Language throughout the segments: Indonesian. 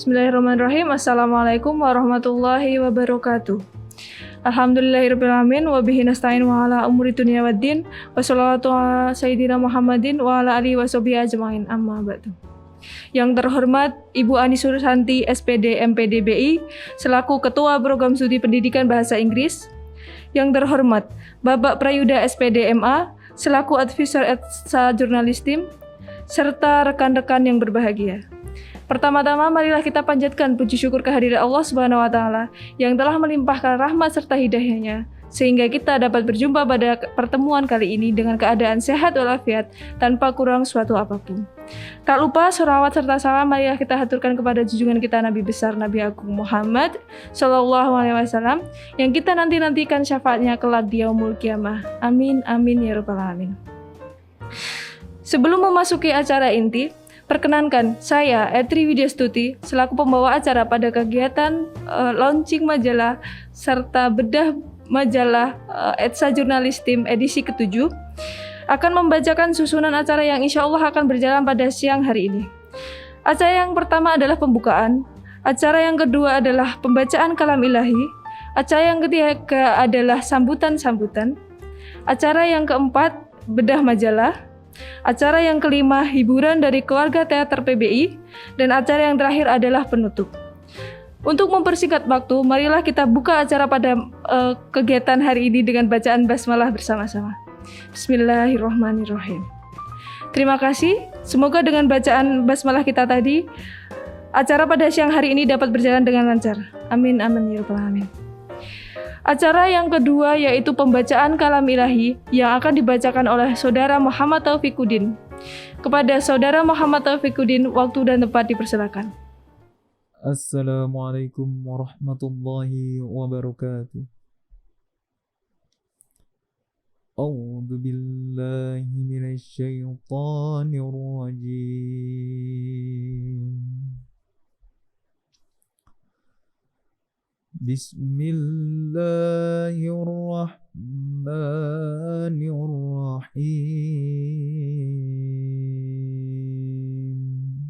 Bismillahirrahmanirrahim. Assalamualaikum warahmatullahi wabarakatuh. Alhamdulillahirrahmanirrahim. Wabihi nasta'in wa ala umuri dunia waddin. Wassalatu ala sayyidina Muhammadin wa ala alihi wa sahbihi ajma'in. Amma ba'du. Yang terhormat Ibu Ani Susanti SPD MPD BI selaku Ketua Program Studi Pendidikan Bahasa Inggris. Yang terhormat Bapak Prayuda SPD MA selaku Advisor Etsa Jurnalistim serta rekan-rekan yang berbahagia. Pertama-tama marilah kita panjatkan puji syukur kehadirat Allah Subhanahu wa taala yang telah melimpahkan rahmat serta hidayah-Nya sehingga kita dapat berjumpa pada pertemuan kali ini dengan keadaan sehat walafiat tanpa kurang suatu apapun. Tak lupa sholawat serta salam marilah kita haturkan kepada junjungan kita Nabi besar Nabi Agung Muhammad Shallallahu Alaihi Wasallam yang kita nantikan syafaatnya kelak di yaumul qiyamah. Amin amin ya rabbal alamin. Sebelum memasuki acara inti, perkenankan saya, Etri Widyastuti, selaku pembawa acara pada kegiatan launching majalah serta bedah majalah Etsa Jurnalistim edisi ke-7, akan membacakan susunan acara yang insya Allah akan berjalan pada siang hari ini. Acara yang pertama adalah pembukaan, acara yang kedua adalah pembacaan kalam ilahi, acara yang ketiga adalah sambutan-sambutan, acara yang keempat bedah majalah, acara yang kelima hiburan dari keluarga teater PBI, dan acara yang terakhir adalah penutup. Untuk mempersingkat waktu, marilah kita buka acara pada kegiatan hari ini dengan bacaan basmalah bersama-sama. Bismillahirrahmanirrahim. Terima kasih. Semoga dengan bacaan basmalah kita tadi, acara pada siang hari ini dapat berjalan dengan lancar. Amin amin ya rabbal alamin. Acara yang kedua yaitu pembacaan kalam ilahi yang akan dibacakan oleh Saudara Muhammad Taufiquddin. Kepada Saudara Muhammad Taufiquddin, waktu dan tempat dipersilakan. Assalamualaikum warahmatullahi wabarakatuh. A'udzu billahi minasy syaithanir rajim. Bismillahirrahmanirrahim.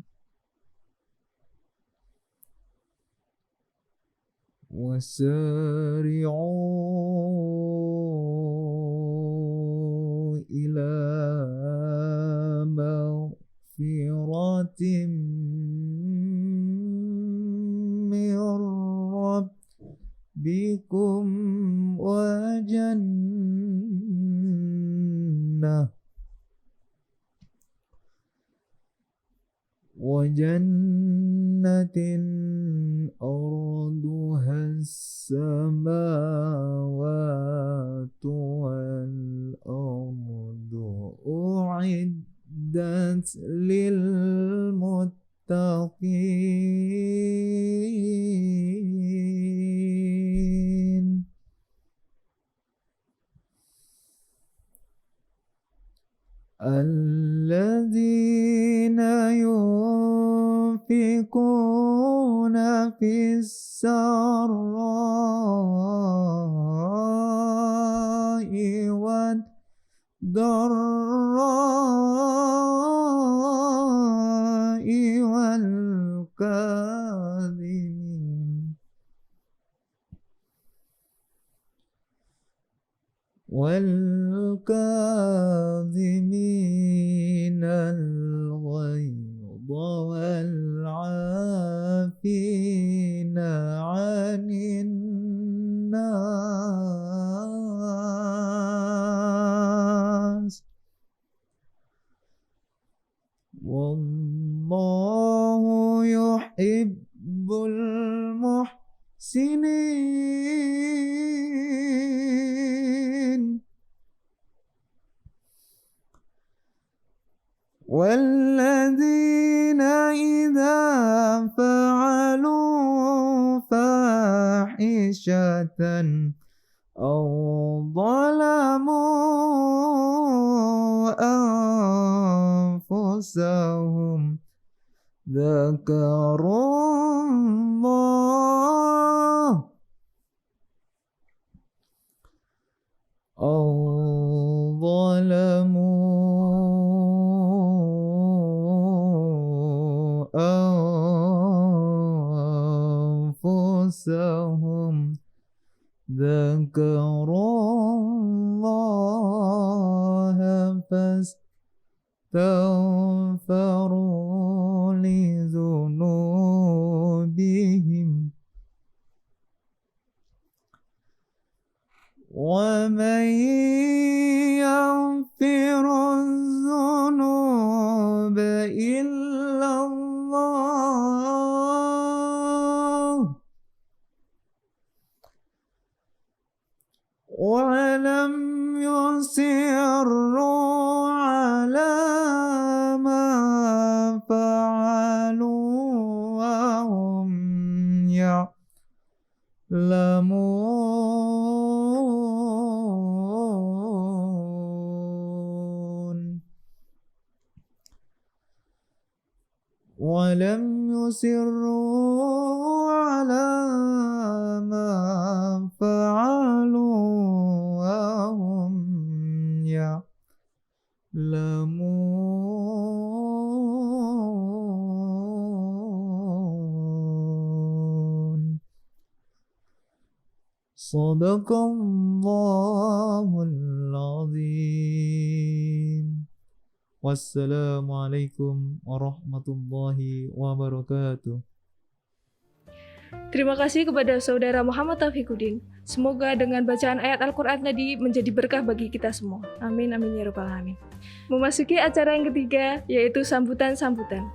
Wasari'u ila maghfiratin min rabbikum wa jannatin arduha as-samawatu wal ardu u'iddat lil muttaqin. Alladzina yunfiquna fis-sarra'i wad-dharra'i والكاظمين الغيظ والعافين عن الناس والله يحب المحسنين. والذين إذا فعلوا فاحشة أو ظلموا أنفسهم ذكروا الله أو ظلموا أنفسهم ذكروا الله فاستغفروا لذنوبهم ومن يغفر الذنوب إلا الله ولم يصروا على ما فعلوا وهم يعلمون ولم يصروا على ما فعلوا وهم يعلمون صدق الله العظيم Wassalamualaikum warahmatullahi wabarakatuh. Terima kasih kepada Saudara Muhammad Taufiquddin. Semoga dengan bacaan ayat Al-Quran tadi menjadi berkah bagi kita semua. Amin, amin, ya rabbal alamin. Memasuki acara yang ketiga, yaitu sambutan-sambutan.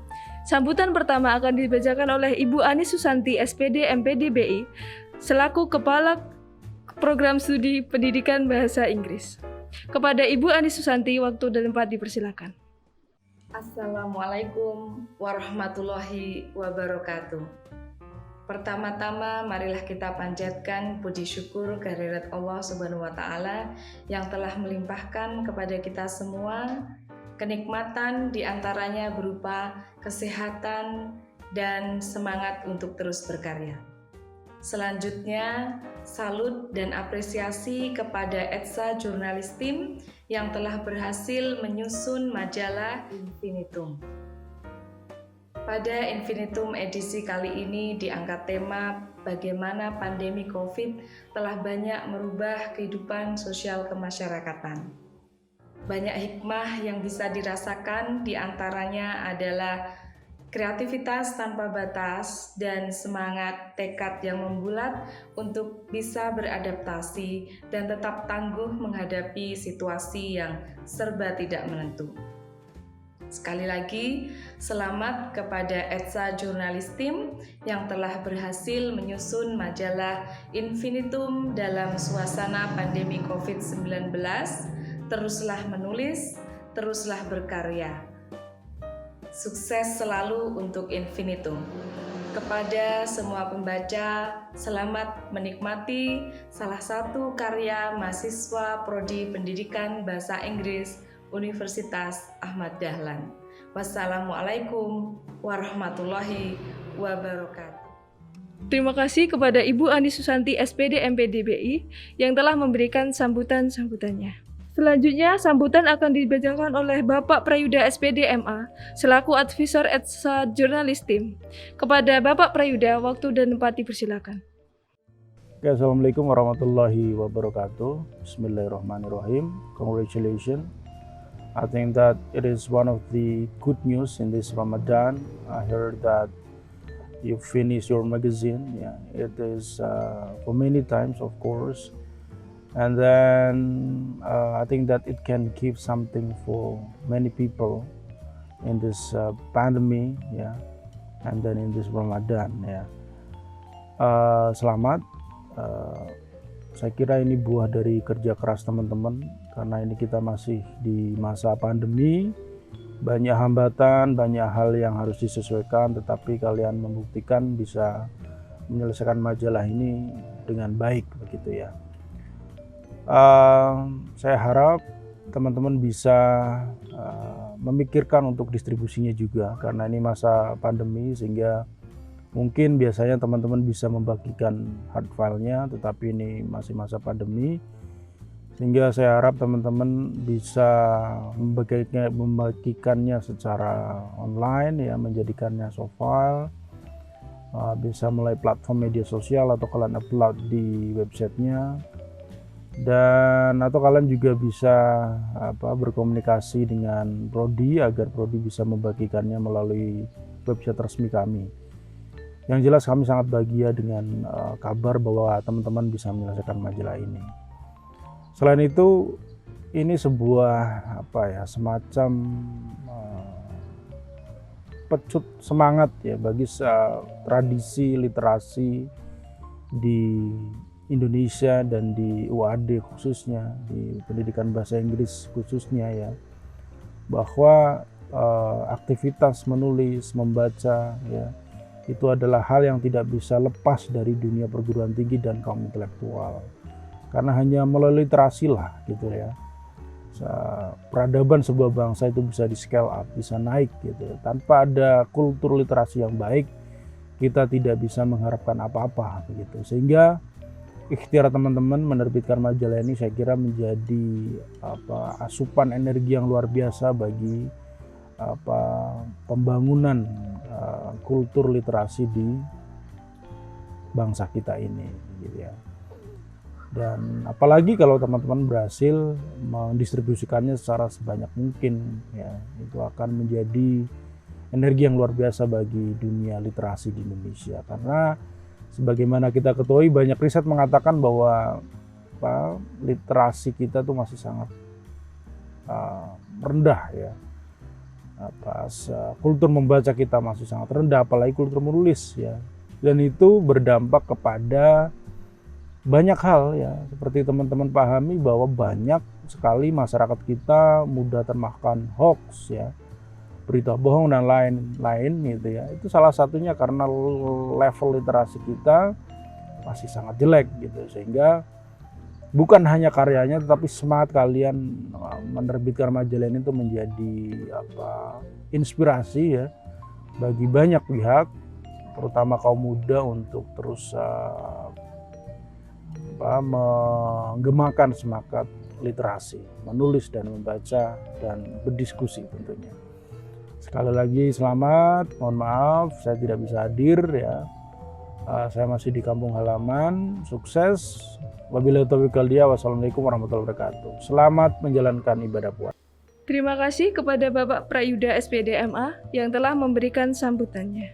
Sambutan pertama akan dibacakan oleh Ibu Ani Susanti, SPD MPD BI, selaku Kepala Program Studi Pendidikan Bahasa Inggris. Kepada Ibu Ani Susanti, waktu dan tempat dipersilakan. Assalamualaikum warahmatullahi wabarakatuh. Pertama-tama marilah kita panjatkan puji syukur kehadirat Allah Subhanahu wa taala yang telah melimpahkan kepada kita semua kenikmatan, diantaranya berupa kesehatan dan semangat untuk terus berkarya. Selanjutnya, salut dan apresiasi kepada ETSA Jurnalis Team yang telah berhasil menyusun majalah Infinitum. Pada Infinitum edisi kali ini diangkat tema bagaimana pandemi COVID telah banyak merubah kehidupan sosial kemasyarakatan. Banyak hikmah yang bisa dirasakan, diantaranya adalah kreativitas tanpa batas dan semangat tekad yang membulat untuk bisa beradaptasi dan tetap tangguh menghadapi situasi yang serba tidak menentu. Sekali lagi, selamat kepada ETSA Jurnalis Team yang telah berhasil menyusun majalah Infinitum dalam suasana pandemi COVID-19. Teruslah menulis, teruslah berkarya. Sukses selalu untuk Infinitum. Kepada semua pembaca, selamat menikmati salah satu karya mahasiswa Prodi Pendidikan Bahasa Inggris Universitas Ahmad Dahlan. Wassalamualaikum warahmatullahi wabarakatuh. Terima kasih kepada Ibu Ani Susanti, SPD MPD BI, yang telah memberikan sambutan-sambutannya. Selanjutnya, sambutan akan dibacakan oleh Bapak Prayuda SPD MA, selaku advisor ETSA Jurnalis Team. Kepada Bapak Prayuda, waktu dan tempat dipersilakan. Oke, Assalamualaikum warahmatullahi wabarakatuh. Bismillahirrahmanirrahim. Congratulations. I think that it is one of the good news in this Ramadan. I heard that you finish your magazine. Yeah, it is for many times, of course. And then I think that it can give something for many people in this pandemic, yeah, and then in this Ramadan, yeah. Selamat. Saya kira ini buah dari kerja keras teman-teman, karena ini kita masih di masa pandemi, banyak hambatan, banyak hal yang harus disesuaikan, tetapi kalian membuktikan bisa menyelesaikan majalah ini dengan baik, begitu ya. Saya harap teman-teman bisa memikirkan untuk distribusinya juga, karena ini masa pandemi, sehingga mungkin biasanya teman-teman bisa membagikan hard filenya, tetapi ini masih masa pandemi, sehingga saya harap teman-teman bisa membagikannya secara online, ya, menjadikannya soft file, bisa melalui platform media sosial atau kalian upload di websitenya, dan atau kalian juga bisa berkomunikasi dengan Prodi agar Prodi bisa membagikannya melalui website resmi kami. Yang jelas kami sangat bahagia dengan kabar bahwa teman-teman bisa menyelesaikan majalah ini. Selain itu, ini sebuah semacam pecut semangat ya bagi tradisi literasi di Indonesia dan di UAD khususnya, di pendidikan bahasa Inggris khususnya ya, bahwa aktivitas menulis, membaca ya, itu adalah hal yang tidak bisa lepas dari dunia perguruan tinggi dan kaum intelektual. Karena hanya melalui literasi lah gitu ya, peradaban sebuah bangsa itu bisa di scale up, bisa naik gitu. Tanpa ada kultur literasi yang baik, kita tidak bisa mengharapkan apa-apa begitu. Sehingga ikhtiar teman-teman menerbitkan majalah ini saya kira menjadi asupan energi yang luar biasa bagi pembangunan kultur literasi di bangsa kita ini gitu ya. Dan apalagi kalau teman-teman berhasil mendistribusikannya secara sebanyak mungkin ya, itu akan menjadi energi yang luar biasa bagi dunia literasi di Indonesia. Karena sebagaimana kita ketahui, banyak riset mengatakan bahwa literasi kita tuh masih sangat rendah ya. Kultur membaca kita masih sangat rendah, apalagi kultur menulis ya. Dan itu berdampak kepada banyak hal ya. Seperti teman-teman pahami bahwa banyak sekali masyarakat kita mudah termakan hoax ya, berita bohong dan lain-lain gitu ya. Itu salah satunya karena level literasi kita masih sangat jelek gitu, sehingga bukan hanya karyanya tetapi semangat kalian menerbitkan majalah ini itu menjadi inspirasi ya bagi banyak pihak, terutama kaum muda untuk terus menggemakan semangat literasi, menulis dan membaca dan berdiskusi tentunya. Sekali lagi selamat, mohon maaf saya tidak bisa hadir ya. Saya masih di kampung halaman, sukses. Wabillahi taufiq wal hidayah. Wassalamualaikum warahmatullahi wabarakatuh. Selamat menjalankan ibadah puasa. Terima kasih kepada Bapak Prayuda SPD MA yang telah memberikan sambutannya.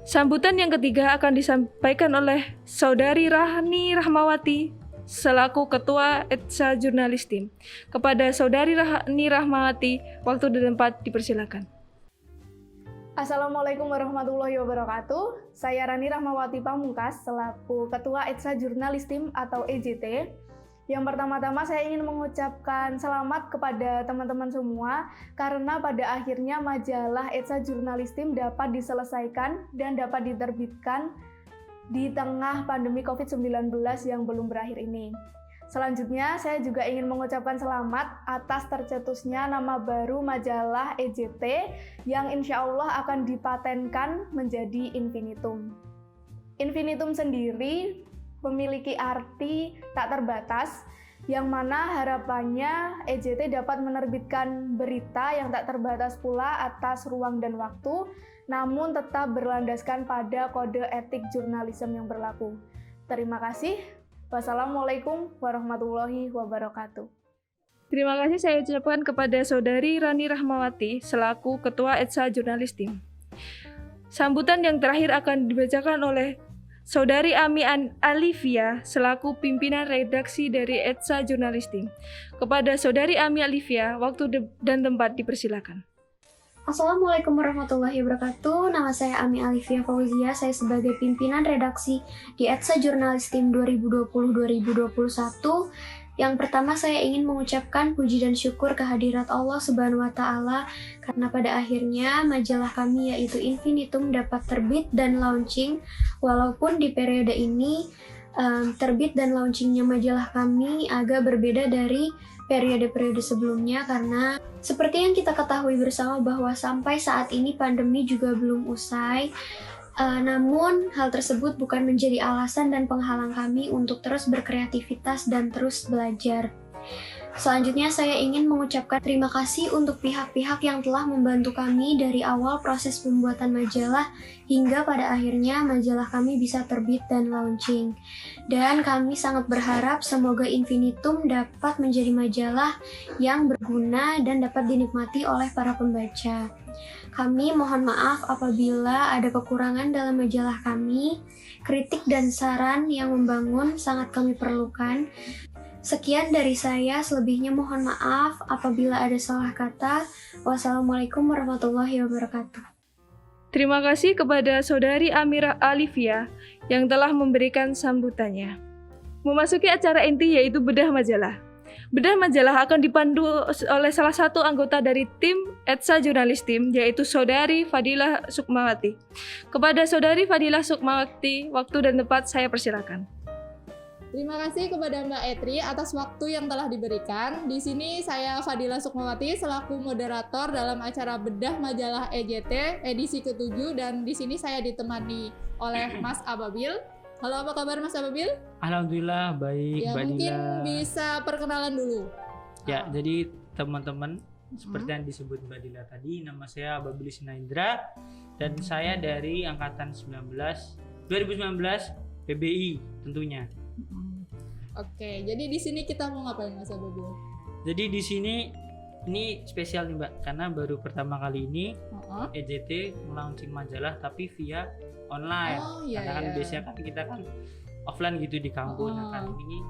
Sambutan yang ketiga akan disampaikan oleh Saudari Rani Rahmawati selaku Ketua ETSA Jurnalis Tim. Kepada Saudari Rani Rahmawati, waktu dan tempat dipersilakan. Assalamualaikum warahmatullahi wabarakatuh. Saya Rani Rahmawati Pamungkas selaku Ketua ETSA Jurnalis Tim atau EJT. Yang pertama-tama saya ingin mengucapkan selamat kepada teman-teman semua karena pada akhirnya majalah ETSA Jurnalis Tim dapat diselesaikan dan dapat diterbitkan di tengah pandemi COVID-19 yang belum berakhir ini. Selanjutnya, saya juga ingin mengucapkan selamat atas tercetusnya nama baru majalah EJT yang insya Allah akan dipatenkan menjadi Infinitum. Infinitum sendiri memiliki arti tak terbatas, yang mana harapannya EJT dapat menerbitkan berita yang tak terbatas pula atas ruang dan waktu, namun tetap berlandaskan pada kode etik jurnalisme yang berlaku. Terima kasih. Wassalamualaikum warahmatullahi wabarakatuh. Terima kasih saya ucapkan kepada Saudari Rani Rahmawati selaku Ketua ETSA Jurnalis Tim. Sambutan yang terakhir akan dibacakan oleh Saudari Ami Alivia selaku pimpinan redaksi dari ETSA Jurnalis Tim. Kepada Saudari Ami Alivia, waktu dan tempat dipersilakan. Assalamualaikum warahmatullahi wabarakatuh. Nama saya Ami Alivia Fauzia. Saya sebagai pimpinan redaksi di ETSA Jurnalis Tim 2020-2021. Yang pertama saya ingin mengucapkan puji dan syukur kehadirat Allah Subhanahu wa Ta'ala karena pada akhirnya majalah kami yaitu Infinitum dapat terbit dan launching, walaupun di periode ini terbit dan launchingnya majalah kami agak berbeda dari periode-periode sebelumnya karena seperti yang kita ketahui bersama bahwa sampai saat ini pandemi juga belum usai. Namun hal tersebut bukan menjadi alasan dan penghalang kami untuk terus berkreativitas dan terus belajar. Selanjutnya saya ingin mengucapkan terima kasih untuk pihak-pihak yang telah membantu kami dari awal proses pembuatan majalah hingga pada akhirnya majalah kami bisa terbit dan launching. Dan kami sangat berharap semoga Infinitum dapat menjadi majalah yang berguna dan dapat dinikmati oleh para pembaca. Kami mohon maaf apabila ada kekurangan dalam majalah kami. Kritik dan saran yang membangun sangat kami perlukan. Sekian dari saya, selebihnya mohon maaf apabila ada salah kata. Wassalamualaikum warahmatullahi wabarakatuh. Terima kasih kepada Saudari Amirah Alifia yang telah memberikan sambutannya. Memasuki acara inti yaitu bedah majalah. Bedah majalah akan dipandu oleh salah satu anggota dari tim ETSA Jurnalistim, yaitu Saudari Fadilah Sukmawati. Kepada Saudari Fadilah Sukmawati, waktu dan tempat saya persilakan. Terima kasih kepada Mbak Etri atas waktu yang telah diberikan. Di sini saya Fadilah Sukmawati selaku moderator dalam acara bedah majalah EJT edisi ke-7 dan di sini saya ditemani oleh Mas Ababil. Halo, apa kabar Mas Ababil? Alhamdulillah baik, Ya, Mbak mungkin Dila. bisa perkenalan dulu. Ya, jadi teman-teman seperti yang disebut Mbak Dila tadi, nama saya Ababil Sinaindra dan saya dari angkatan 2019 PBI tentunya. Oke, jadi di sini kita mau ngapain Mas Ababil? Jadi di sini ini spesial nih Mbak, karena baru pertama kali ini Uh-uh. EJT melaunching majalah tapi via online. Oh, iya, Karena kan iya. biasanya kan kita kan offline gitu di kampus. Nah,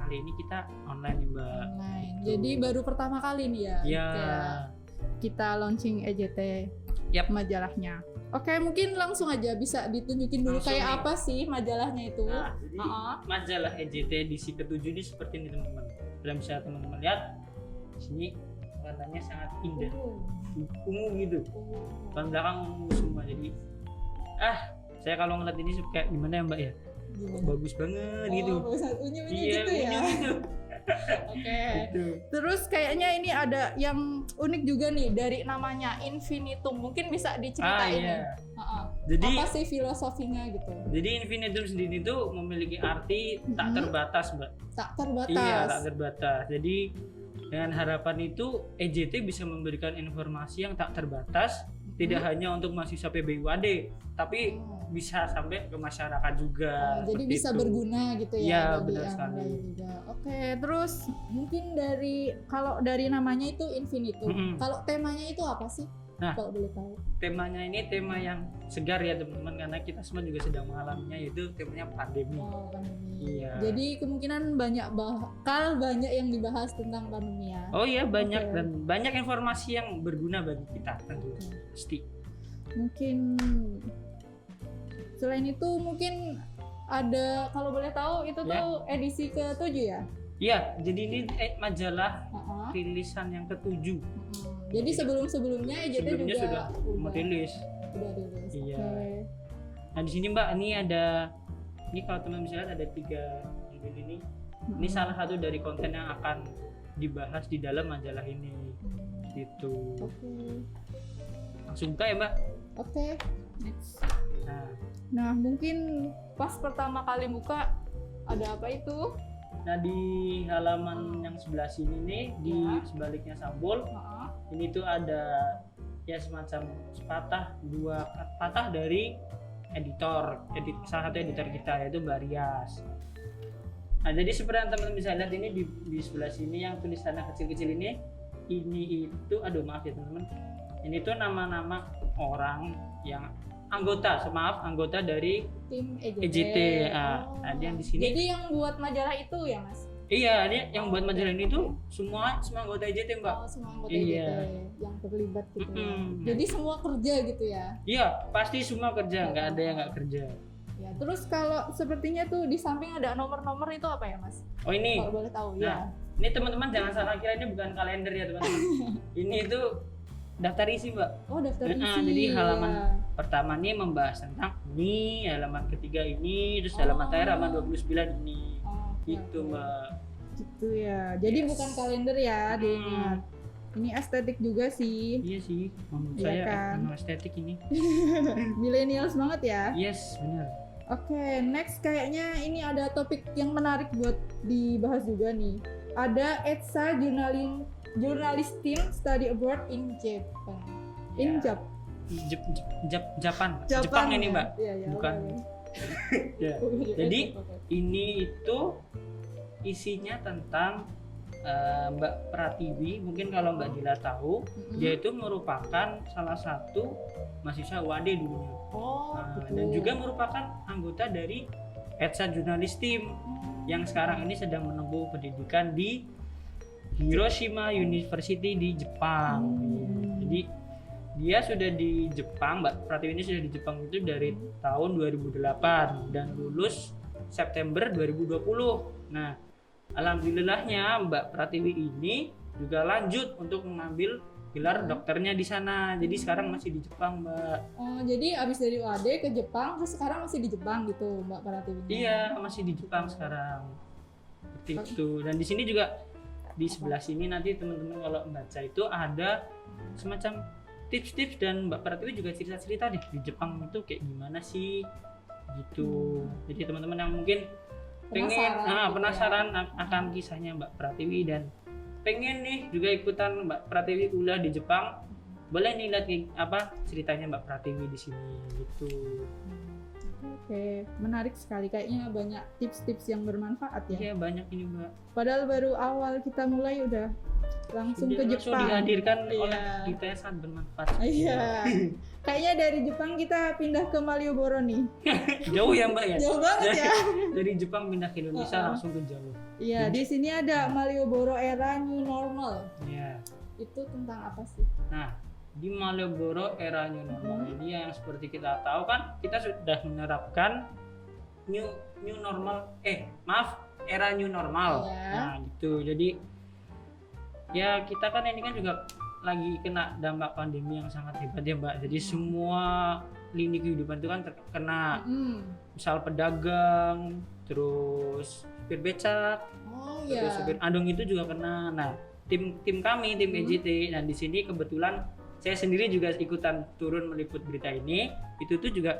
kali ini kita online nih Mbak. Online. Gitu. Jadi baru pertama kali nih ya. Ya. Kayak kita launching EJT Yap. majalahnya. Oke, mungkin langsung aja bisa ditunjukin dulu Langsung kayak nih. apa sih majalahnya itu. Nah, jadi Uh-uh. majalah EJT edisi ke-7 ini seperti ini teman-teman. Belum bisa teman-teman lihat. Di sini warnanya sangat indah, ungu gitu. Bahan belakang ungu semua. Jadi saya kalau ngeliat ini kayak gimana ya Mbak ya? Gimana? Bagus banget gitu. Unyu-unyu Iya, gitu ya. unyu gitu. Oke. Gitu. Terus kayaknya ini ada yang unik juga nih dari namanya Infinitum. Mungkin bisa diceritain nih. Iya. Uh-uh. Jadi Apa sih filosofinya gitu? Jadi infinitum sendiri itu memiliki arti tak terbatas, Mbak. Tak terbatas. Iya, tak terbatas. Jadi dengan harapan itu EJT bisa memberikan informasi yang tak terbatas, tidak hanya untuk mahasiswa PBUAD, tapi bisa sampai ke masyarakat juga. Jadi seperti bisa itu. berguna gitu ya. Iya, bagi benar yang sekali. lain juga. Oke, terus mungkin kalau dari namanya itu Infinitum. Mm-mm. Kalau temanya itu apa sih? Nah. Kalau boleh tahu. Temanya ini tema yang segar ya teman-teman, karena kita semua juga sedang mengalaminya, yaitu temanya pandemi. Oh, pandemi. Iya. Jadi kemungkinan banyak yang dibahas tentang pandemi ya. Oh iya, banyak Oke. dan banyak informasi yang berguna bagi kita tentu. Pasti. Mungkin selain itu mungkin ada, kalau boleh tahu itu Ya. tuh edisi ke-7 ya? Iya, jadi ini majalah Uh-uh. rilisan yang ke-7. Jadi sebelumnya EJT Sebelumnya juga sudah merilis. Udah rilis. Iya. Oke. Nah di sini Mbak, ini kalau teman bisa lihat ada 3 mobil ini. Ini salah satu dari konten yang akan dibahas di dalam majalah ini. Gitu. Oke. Langsung buka ya Mbak. Oke. Next. Nah, Mungkin pas pertama kali buka ada apa itu? nah di halaman yang sebelah sini nih, di sebaliknya sampul, ini tuh ada ya semacam dua patah dari salah satu editor kita, yaitu Mbak Rias. Nah jadi seperti yang teman-teman bisa lihat ini di sebelah sini yang tulisannya kecil-kecil ini itu maaf ya teman-teman, ini tuh nama-nama orang yang anggota dari Tim EJT. EJT. Nah, yang di sini. Jadi yang buat majalah itu ya Mas? Iya, ini yang buat majalah ini tuh semua anggota EJT Mbak. Oh, semua anggota Iya. EJT yang terlibat gitu ya. Mm-mm. Jadi semua kerja gitu ya? Iya, pasti semua kerja, nggak ada yang nggak kerja. Ya, terus kalau sepertinya tuh di samping ada nomor-nomor itu apa ya Mas? Oh ini, Kalau boleh tahu Nah. ya. ini teman-teman jangan salah kira ini bukan kalender ya teman-teman. Ini itu daftar isi Mbak. Oh, daftar isi. Jadi halaman ya. pertama nih membahas tentang ini, halaman ketiga ini, terus halaman terakhir halaman 29 ini. Oh, oke, Gitu oke. Mbak. Gitu ya. Jadi bukan kalender ya, diingat. Ini estetik juga sih. Iya sih, menurut Iya saya kan? estetik ini. Millennials banget ya. Yes, benar. Oke, next kayaknya ini ada topik yang menarik buat dibahas juga nih. ada ETSA Journalism Study Abroad in Japan. In Ya. Jepang ini, Mbak. Iya, iya, Bukan. oke. Ya. Jadi ini itu isinya tentang Mbak Pratiwi, mungkin kalau Mbak Dila tahu, dia itu merupakan salah satu mahasiswa UAD dulunya. Oh, gitu. Dan juga merupakan anggota dari ETSA Journalism yang sekarang ini sedang menempuh pendidikan di Hiroshima University di Jepang. Jadi dia sudah di Jepang, Mbak Pratiwi ini sudah di Jepang itu dari tahun 2008 dan lulus September 2020. Nah, alhamdulillahnya Mbak Pratiwi ini juga lanjut untuk mengambil gelar dokternya di sana. Jadi sekarang masih di Jepang, Mbak. Oh, jadi abis dari UAD ke Jepang, terus sekarang masih di Jepang gitu, Mbak Pratiwi? Iya, masih di Jepang sekarang. Seperti itu. Dan di sini juga di sebelah sini nanti teman-teman kalau membaca itu ada semacam tips-tips dan Mbak Pratiwi juga cerita-cerita deh di Jepang itu kayak gimana sih gitu. Jadi teman-teman yang mungkin penasaran akan kisahnya Mbak Pratiwi dan pengen nih juga ikutan Mbak Pratiwi kuliah di Jepang, boleh nih lihat ceritanya Mbak Pratiwi di sini gitu. Oke, menarik sekali. Kayaknya banyak tips-tips yang bermanfaat ya. Iya, banyak ini, Mbak. Padahal baru awal kita mulai udah langsung ke Langsung Jepang. dihadirkan Iya. oleh kita yang sangat bermanfaat. Iya. Kayaknya dari Jepang kita pindah ke Malioboro nih. Jauh ya, Mbak ya? Jauh banget ya. Dari Jepang pindah ke Indonesia langsung ke jauh. Iya, di sini ada Malioboro era new normal. Iya. Itu tentang apa sih? Nah, di Malioboro era new normal ini yang seperti kita tahu kan, kita sudah menerapkan new normal. Era new normal. Iya. Nah, gitu. Jadi ya kita kan ini kan juga lagi kena dampak pandemi yang sangat hebat ya, Mbak. Jadi semua lini kehidupan itu kan terkena. Misal pedagang, terus supir becak, Oh terus iya. supir andong itu juga kena. Nah, tim kami, tim EJT, dan di sini kebetulan saya sendiri juga ikutan turun meliput berita ini. Itu tuh juga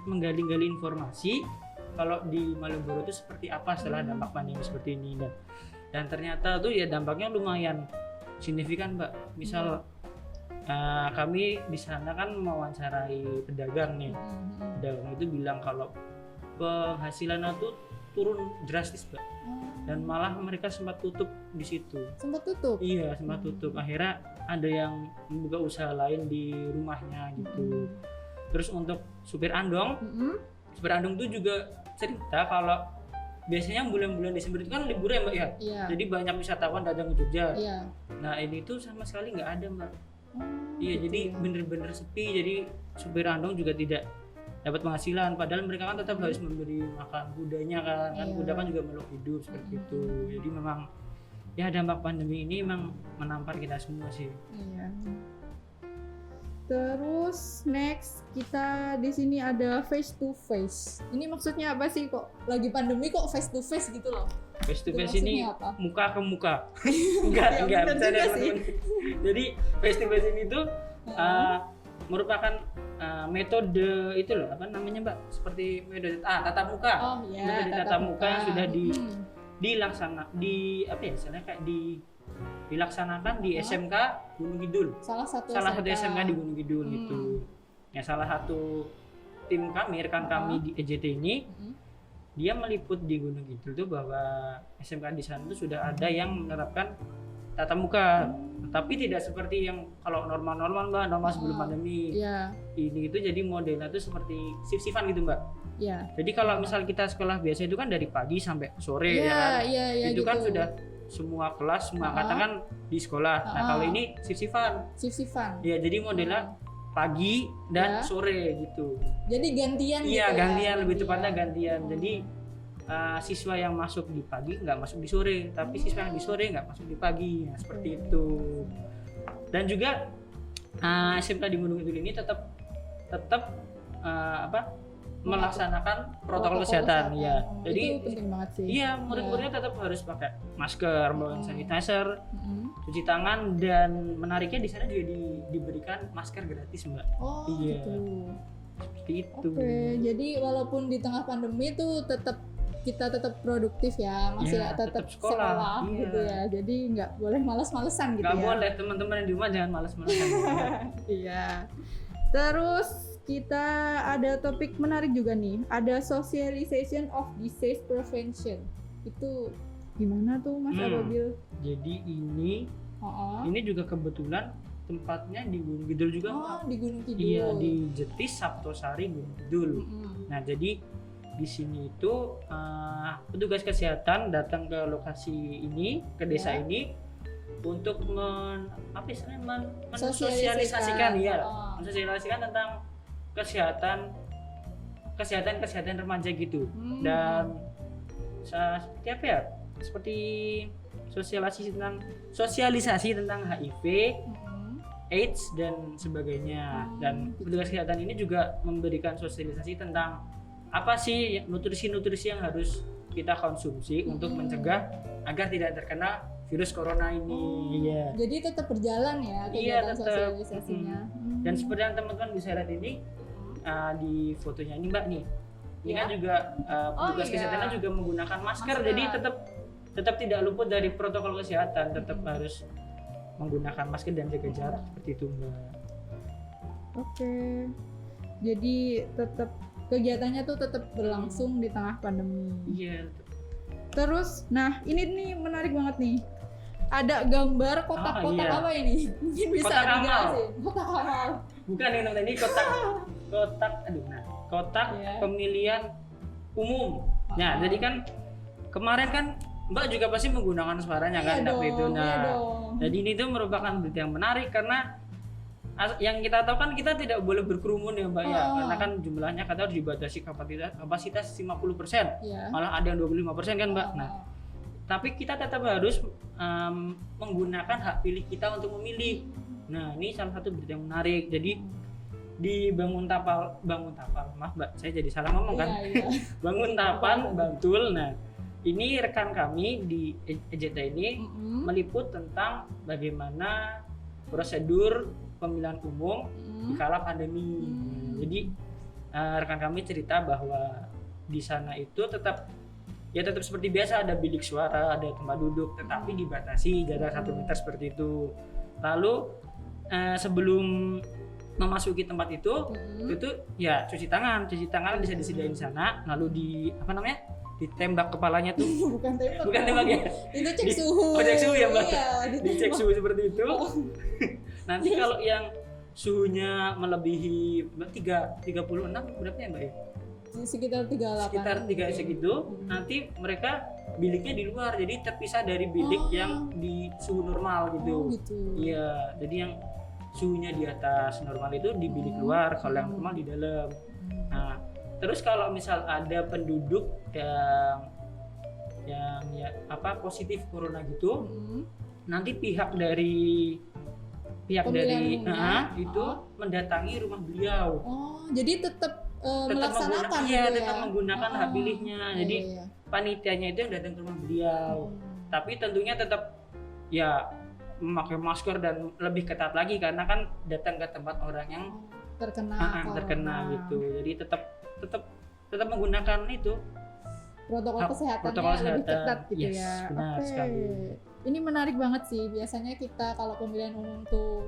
menggali-gali informasi kalau di Malioboro itu seperti apa setelah dampak pandemi seperti ini, dan ternyata tuh ya dampaknya lumayan signifikan, Mbak. Misal kami di sana kan mewawancarai pedagang nih. Pedagang itu bilang kalau penghasilannya tuh turun drastis, Mbak. Dan malah mereka sempat tutup di situ. Sempat tutup? Iya, sempat tutup. Akhirnya ada yang membuka usaha lain di rumahnya gitu. Terus untuk supir andong tuh juga cerita kalau biasanya bulan-bulan Desember itu kan libur ya, Mbak ya. Iya. Jadi banyak wisatawan datang ke Jogja. Iya. Nah, ini tuh sama sekali nggak ada, Mbak. Iya, Gitu jadi ya. bener-bener sepi. Jadi supir andong juga tidak dapat penghasilan. Padahal mereka kan tetap harus memberi makan kudanya kan. Kan Iya. kuda kan juga makhluk hidup seperti itu. Jadi memang ya dampak pandemi ini memang menampar kita semua sih. Iya. Terus next kita di sini ada face to face. Ini maksudnya apa sih, kok lagi pandemi kok face to face gitu loh? Face to Itu face ini maksudnya apa? muka ke muka. Ya, enggak bener bercanda, juga teman-teman. Jadi face to face ini tuh merupakan metode itu loh, apa namanya, Mbak? Seperti metode tatap muka. Oh iya, Metode tatap muka yang sudah dilaksanakan di SMK Gunung Kidul. Salah satu SMK di Gunung Kidul gitu. Ya, salah satu tim kami, rekan kami di EJT ini, dia meliput di Gunung Kidul tuh bahwa SMK di sana tuh sudah ada yang menerapkan tatap muka. Tapi tidak seperti yang kalau normal-normal, Mbak, normal sebelum pandemi. Iya. Ini itu jadi modelnya tuh seperti shift-shiftan gitu, Mbak. Iya. Jadi kalau misal kita sekolah biasa itu kan dari pagi sampai sore ya kan. Iya, Itu gitu. kan sudah semua kelas, semua angkatan kan di sekolah. Nah, kalau ini shift-shiftan. Shift-shiftan. Ya, jadi modelnya pagi dan Ya. sore gitu. Jadi gantian gitu. Iya, ya? gantian, lebih tepatnya gantian. Jadi siswa yang masuk di pagi nggak masuk di sore, tapi siswa yang di sore nggak masuk di pagi. Nah, seperti itu. Dan juga SMK di Gunung Kidul ini tetap melaksanakan protokol kesehatan ya. Oh, Jadi itu penting banget sih. iya, murid-muridnya tetap harus pakai masker, bawa sanitizer, Mm-mm. cuci tangan, dan menariknya di sana juga diberikan masker gratis, Mbak. Oh, Iya. gitu. Seperti itu. Oke, jadi walaupun di tengah pandemi itu tetap kita tetap produktif ya, masih Ya, tetap tetap sekolah. Iya. gitu ya. Jadi nggak boleh malas-malesan gitu Nggak ya. boleh, teman-teman yang di rumah jangan malas-malasan. Iya. Terus kita ada topik menarik juga nih, ada socialization of disease prevention. Itu gimana tuh Mas Ababil? Jadi ini juga kebetulan tempatnya di Gunung Kidul juga, Mbak. Di Gunung Kidul. Iya, di Jetis Saptosari Gunung Kidul. Nah, jadi di sini itu petugas kesehatan datang ke lokasi ini, ke desa ini untuk mensosialisasikan mensosialisasikan tentang kesehatan remaja gitu. Dan seperti apa ya? Seperti sosialisasi tentang HIV, AIDS dan sebagainya. Dan petugas kesehatan ini juga memberikan sosialisasi tentang apa sih nutrisi-nutrisi yang harus kita konsumsi untuk mencegah agar tidak terkena virus corona ini. Iya. Jadi tetap berjalan ya kegiatan sosialisasinya. Dan seperti yang teman-teman bisa lihat ini di fotonya ini Mbak nih. Ini kan juga petugas kesehatan juga menggunakan masker. Jadi tetap tidak luput dari protokol kesehatan, tetap harus menggunakan masker dan jaga jarak seperti itu Mbak. Oke. Jadi tetap kegiatannya tuh tetap berlangsung di tengah pandemi. Iya. Terus, nah ini nih menarik banget nih. Ada gambar kotak-kotak apa ini? Mungkin bisa Kotak amal. dijelasin. Kotak amal. Bukan yang namanya ini kotak pemilihan umum. Nah, jadi kan kemarin kan Mbak juga pasti menggunakan suaranya kan waktu itu. Nah, jadi ini tuh merupakan berita yang menarik karena yang kita tahu kan kita tidak boleh berkerumun ya Mbak ya, karena kan jumlahnya kata harus dibatasi kapasitas 50%. Malah ada yang 25% kan Mbak. Nah, tapi kita tetap harus menggunakan hak pilih kita untuk memilih. Nah, ini salah satu berita yang menarik. Jadi di Banguntapal, maaf Mbak, saya jadi salah ngomong kan. Banguntapan, Bantul. Nah, ini rekan kami di EJT ini meliput tentang bagaimana prosedur pemilihan umum di kala pandemi. Jadi rekan kami cerita bahwa di sana itu tetap seperti biasa, ada bilik suara, ada tempat duduk, tetapi dibatasi jarak 1 meter seperti itu. Lalu sebelum memasuki tempat itu ya cuci tangan bisa disediain di sana, lalu ditembak kepalanya tuh. Bukan tembak ya. Itu cek suhu. Cek suhu ya Mbak. Iya, dicek suhu seperti itu. Nanti kalau yang suhunya melebihi 36 berapa ya Mbak ya? Sekitar 38. Sekitar 3 segitu. Nanti mereka biliknya di luar, jadi terpisah dari bilik yang di suhu normal gitu. Iya, jadi yang suhunya di atas normal itu di bilik luar, kalau yang normal di dalam. Nah, terus kalau misal ada penduduk yang positif corona gitu, nanti pihak dari itu mendatangi rumah beliau. Jadi tetap melaksanakan tetap menggunakan hak pilihnya. Jadi panitianya itu yang datang ke rumah beliau. Tapi tentunya tetap ya memakai masker dan lebih ketat lagi karena kan datang ke tempat orang yang terkena gitu. Jadi tetap menggunakan itu protokol kesehatannya lebih ketat gitu ya. Benar sekali. Ini menarik banget sih. Biasanya kita kalau pemilihan umum tuh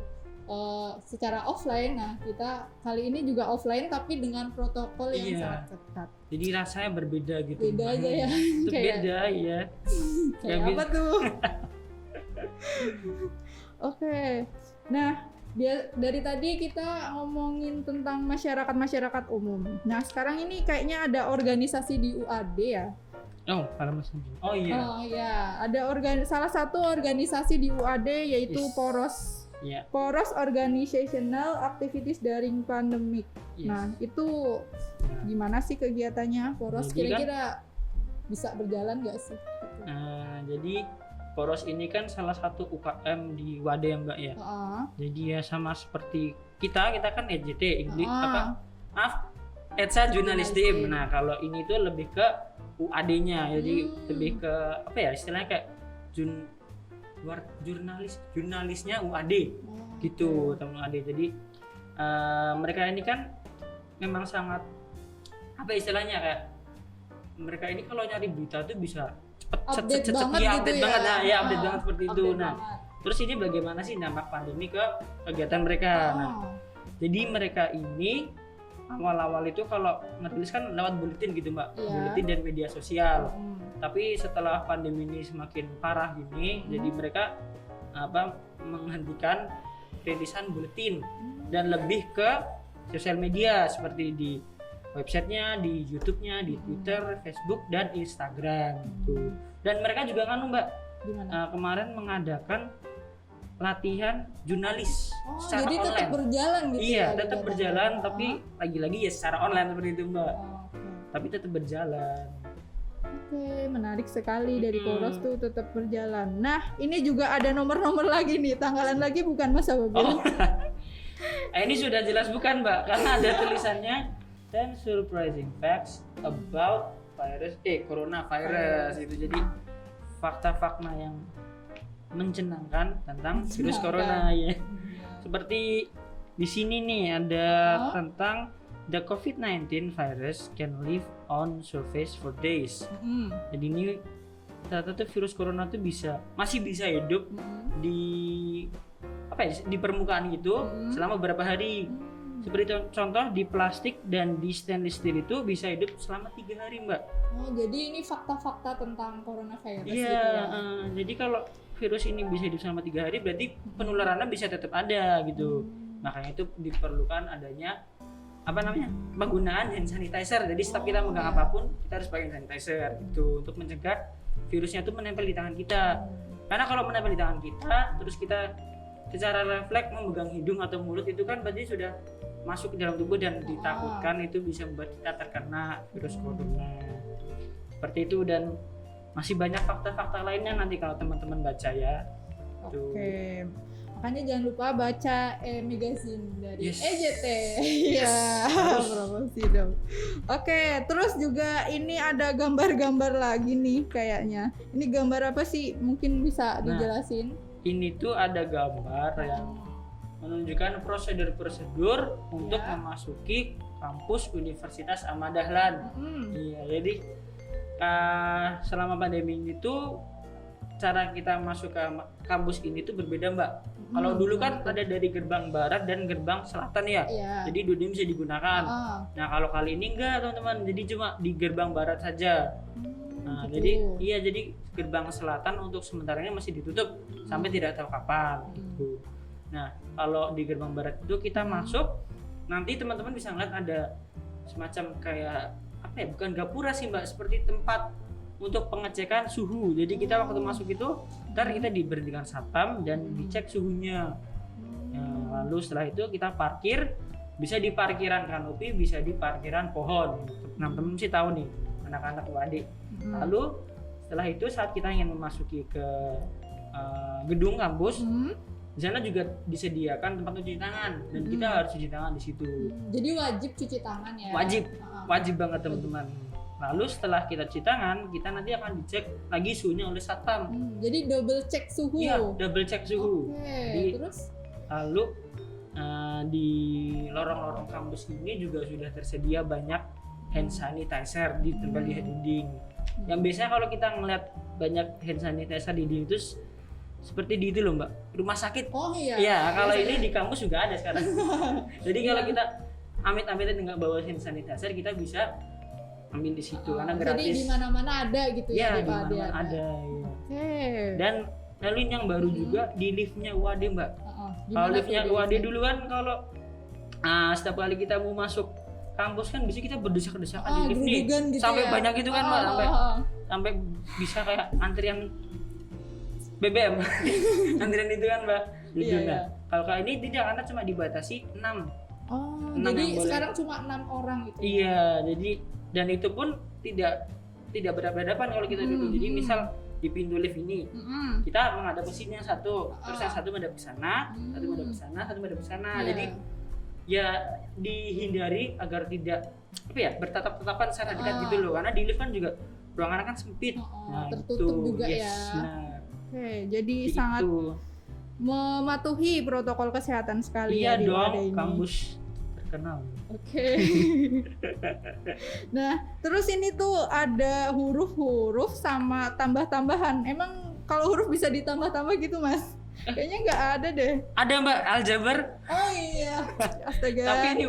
secara offline, nah kita kali ini juga offline tapi dengan protokol yang sangat ketat. Jadi rasanya berbeda gitu. Beda aja ya. Itu beda ya. Kayak apa tuh? Oke. Nah, dari tadi kita ngomongin tentang masyarakat umum. Nah, sekarang ini kayaknya ada organisasi di UAD ya. Oh iya. Oh iya, ada salah satu organisasi di UAD yaitu POROS. POROS Organizational Activities During Pandemic. Nah, itu gimana sih kegiatannya POROS? Kira-kira bisa berjalan nggak sih? Jadi POROS ini kan salah satu UKM di UAD ya Mbak ya. Jadi ya sama seperti kita kan EJT, ETSA Jurnalistim. Nah, kalau ini tuh lebih ke UAD-nya, jadi lebih ke istilahnya kayak jurnalisnya UAD gitu, teman UAD. Jadi mereka ini kan memang sangat istilahnya kayak mereka ini kalau nyari berita tuh bisa Update cepet banget ya, gitu update ya. banget. Nah, ya update banget seperti itu. Update Nah, banget. terus ini bagaimana sih dampak pandemi ke kegiatan mereka? Nah, Oh. jadi mereka ini awal-awal itu kalau ngerilis kan lewat buletin gitu Mbak, Iya. buletin dan media sosial. Hmm. Tapi setelah pandemi ini semakin parah gini, jadi mereka menghentikan rilisan buletin dan lebih ke sosial media seperti di websitenya, di YouTube-nya, di Twitter, Facebook dan Instagram gitu. Dan mereka juga kan Mbak Gimana? kemarin mengadakan latihan jurnalis secara jadi online. tetap berjalan gitu Iya, ya, tetap kegiatannya. berjalan tapi lagi-lagi ya secara online seperti itu Mbak. Oke. Tapi tetap berjalan. Oke, menarik sekali dari Hmm. Poros tuh tetap berjalan. Nah, ini juga ada nomor-nomor lagi nih, tanggalan lagi bukan Mas Ababil? Oh. Ini sudah jelas bukan Mbak, karena ada tulisannya 10 surprising facts about coronavirus itu. Jadi fakta-fakta yang mencenangkan tentang virus corona ya. Seperti di sini nih ada tentang the COVID-19 virus can live on surface for days. Hmm. Jadi ini ternyata tuh virus corona tuh masih bisa hidup di di permukaan itu selama beberapa hari. Seperti contoh di plastik dan di stainless steel itu bisa hidup selama 3 hari Mbak. Oh, jadi ini fakta-fakta tentang coronavirus Iya, gitu ya. jadi kalau virus ini bisa hidup selama 3 hari berarti penularannya bisa tetap ada gitu. Makanya itu diperlukan adanya penggunaan hand sanitizer. Jadi setiap kita megang apapun kita harus pakai hand sanitizer gitu untuk mencegah virusnya itu menempel di tangan kita. Karena kalau menempel di tangan kita terus kita secara refleks memegang hidung atau mulut itu kan berarti sudah masuk ke dalam tubuh dan ditakutkan itu bisa membuat kita terkena virus corona. Seperti itu dan masih banyak fakta-fakta lainnya nanti kalau teman-teman baca ya. Tuh. Oke. Makanya jangan lupa baca magazine dari Yes. EJT. Iya, promosi dong. Oke, terus juga ini ada gambar-gambar lagi nih kayaknya. Ini gambar apa sih? Mungkin bisa dijelasin. Ini tuh ada gambar yang menunjukkan prosedur-prosedur untuk memasuki kampus Universitas Ahmad Dahlan. Iya, jadi selama pandemi ini tuh cara kita masuk ke kampus ini tuh berbeda Mbak. Kalau dulu kan ada dari gerbang barat dan gerbang selatan ya. Iya. Jadi dua-duanya bisa digunakan. Nah kalau kali ini enggak teman-teman, jadi cuma di gerbang barat saja. Nah gitu. jadi gerbang selatan untuk sementara ini masih ditutup sampai tidak tahu kapan gitu. Nah kalau di gerbang barat itu kita masuk, nanti teman-teman bisa ngeliat ada semacam kayak bukan gapura sih Mbak, seperti tempat untuk pengecekan suhu. Jadi kita waktu masuk itu ntar kita diberhentikan satpam dan dicek suhunya. Nah, lalu setelah itu kita parkir, bisa di parkiran kanopi, bisa di parkiran pohon. Teman-teman sih tahu nih, anak-anak adik. Lalu setelah itu saat kita ingin memasuki ke gedung kampus, di sana juga disediakan tempat cuci tangan dan kita harus cuci tangan di situ. Jadi wajib cuci tangan ya. Wajib banget teman-teman. Lalu setelah kita cuci tangan, kita nanti akan dicek lagi suhunya oleh satpam. Jadi double check suhu. Iya, double check suhu. Jadi, Terus? Lalu di lorong-lorong kampus ini juga sudah tersedia banyak hand sanitizer di tempel di dinding. Yang biasanya kalau kita ngeliat banyak hand sanitizer di dinding itu seperti di itu loh Mbak, rumah sakit. Oh iya. Iya, kalau ini di kampus juga ada sekarang. Jadi kalau kita amit-amitin nggak bawa hand sanitizer, kita bisa ambil di situ karena gratis. Jadi di mana-mana ada gitu ya. Iya, di mana-mana ada. Ya. Oke. Dan lalu yang baru juga di liftnya UAD Mbak. Kalau liftnya UAD dulu kan kalau setiap kali kita mau masuk kampus kan bisa kita berdesak-desakan di lift nih. Gitu sampai ya? banyak itu kan Mbak, sampai bisa kayak antrian BBM. Antrian itu kan Mbak. Iya. Kalau kali ini tidak, karena cuma dibatasi 6. Jadi sekarang cuma 6 orang gitu. Iya, jadi dan itu pun tidak berhadapan kalau kita duduk. Jadi misal di pintu lift ini kita menghadap ke sini yang satu, terus yang satu menghadap ke sana, satu menghadap ke sana, satu menghadap ke sana. Jadi ya dihindari agar tidak bertatap-tatapan secara dekat gitu loh, karena di lift kan juga ruangan kan sempit. Nah, tertutup itu, juga ya. Nah, oke, jadi sangat mematuhi protokol kesehatan sekali iya ya di dong, UAD ini. kampus terkenal. Oke. Nah, terus ini tuh ada huruf-huruf sama tambah-tambahan. Emang kalau huruf bisa ditambah-tambah gitu, Mas? Kayaknya nggak ada deh. Ada Mbak, aljabar. Oh iya. Astaga. Tapi ini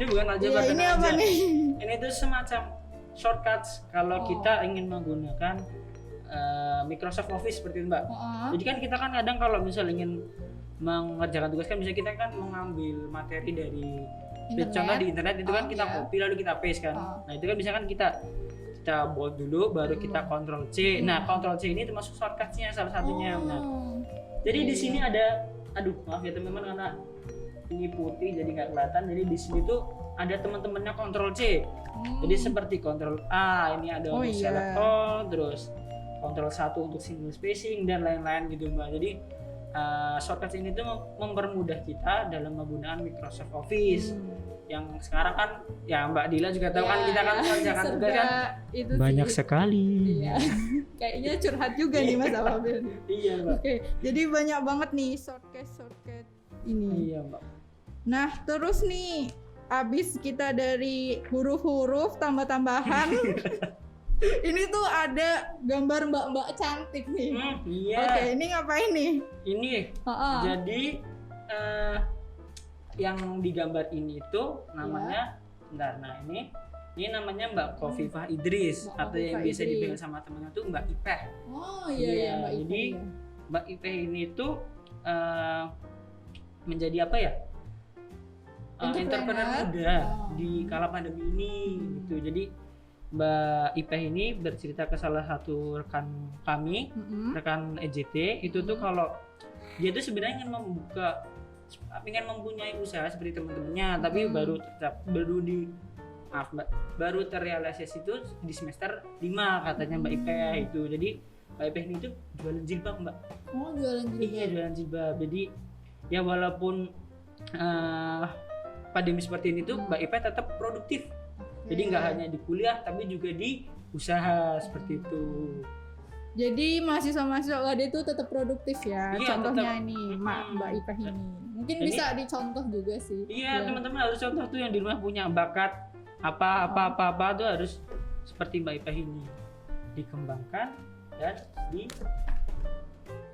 bukan aljabar. Iya, ini apa nih? Ini tuh semacam shortcuts kalau kita ingin menggunakan Microsoft Office seperti itu, Mbak. Jadi kan kita kan kadang kalau misalnya ingin mengerjakan tugas kan bisa kita kan mengambil materi dari contoh di internet itu kan kita copy lalu kita paste kan. Nah, itu kan bisa kan kita bold dulu baru kita Ctrl C. Nah, Ctrl C ini termasuk shortcutsnya salah satunya. Nah, jadi di sini ada, aduh maaf ya teman-teman karena ini putih jadi nggak kelihatan. Jadi di sini tuh ada teman-temannya Ctrl C. Jadi seperti Ctrl A ini ada untuk select all, terus Ctrl 1 untuk single spacing dan lain-lain gitu Mbak. Jadi shortcuts ini tuh mempermudah kita dalam menggunakan Microsoft Office. Yang sekarang kan ya Mbak Dila juga tahu kan kita kan mengerjakan tugas kan banyak sekali. Iya. Kayaknya curhat juga nih Mas Ababil. Iya Mbak. Oke, jadi banyak banget nih shortcut ini. Iya Mbak. Nah, terus nih abis kita dari huruf-huruf tambah-tambahan ini tuh ada gambar mbak-mbak cantik nih. Iya. Oke, ini ngapain nih? Ini jadi yang digambar ini tuh namanya bentar, nah ini namanya Mbak Khofifah Idris atau yang biasa dipanggil sama temannya tuh Mbak Ipeh. Oh iya, Mbak Ipeh. Jadi Mbak Ipeh ini tuh menjadi apa ya? Entrepreneur muda di kala pandemi ini gitu. Jadi Mbak Ipeh ini bercerita ke salah satu rekan kami, rekan EJT itu tuh kalau dia tuh sebenarnya ingin mempunyai usaha seperti teman-temannya, tapi baru terrealisasi itu di semester 5 katanya Mbak Ipeh itu. Jadi Mbak Ipeh ini tuh jualan jilbab Mbak. Oh, jualan jilbab. Iya, jualan jilbab. Jadi ya walaupun pandemi seperti ini tuh Mbak Ipeh tetap produktif. Jadi nggak hanya di kuliah tapi juga di usaha seperti itu. Jadi mahasiswa-mahasiswa UAD itu tetap produktif ya. Iya, contohnya tetap. ini Mbak Ipeh ini. Mungkin Ini, bisa dicontoh juga sih. Iya, teman-teman harus contoh tuh yang di rumah punya bakat apa tuh harus seperti Mbak Ipeh ini. Dikembangkan dan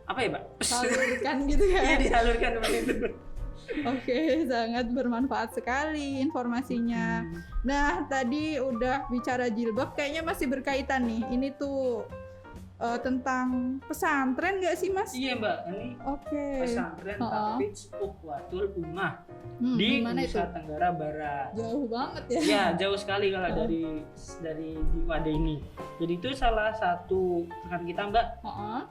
apa ya, Mbak? Salurkan gitu ya. Iya, disalurkan seperti itu. Oke, sangat bermanfaat sekali informasinya. Nah, tadi udah bicara jilbab, kayaknya masih berkaitan nih. Ini tuh tentang pesantren nggak sih, Mas? Iya, Mbak. Ini pesantren Tahfidz Ukhuwatul Ummah di Nusa Tenggara Barat. Jauh banget ya? Ya, jauh sekali kalau dari di Wadah ini. Jadi itu salah satu rekan kita Mbak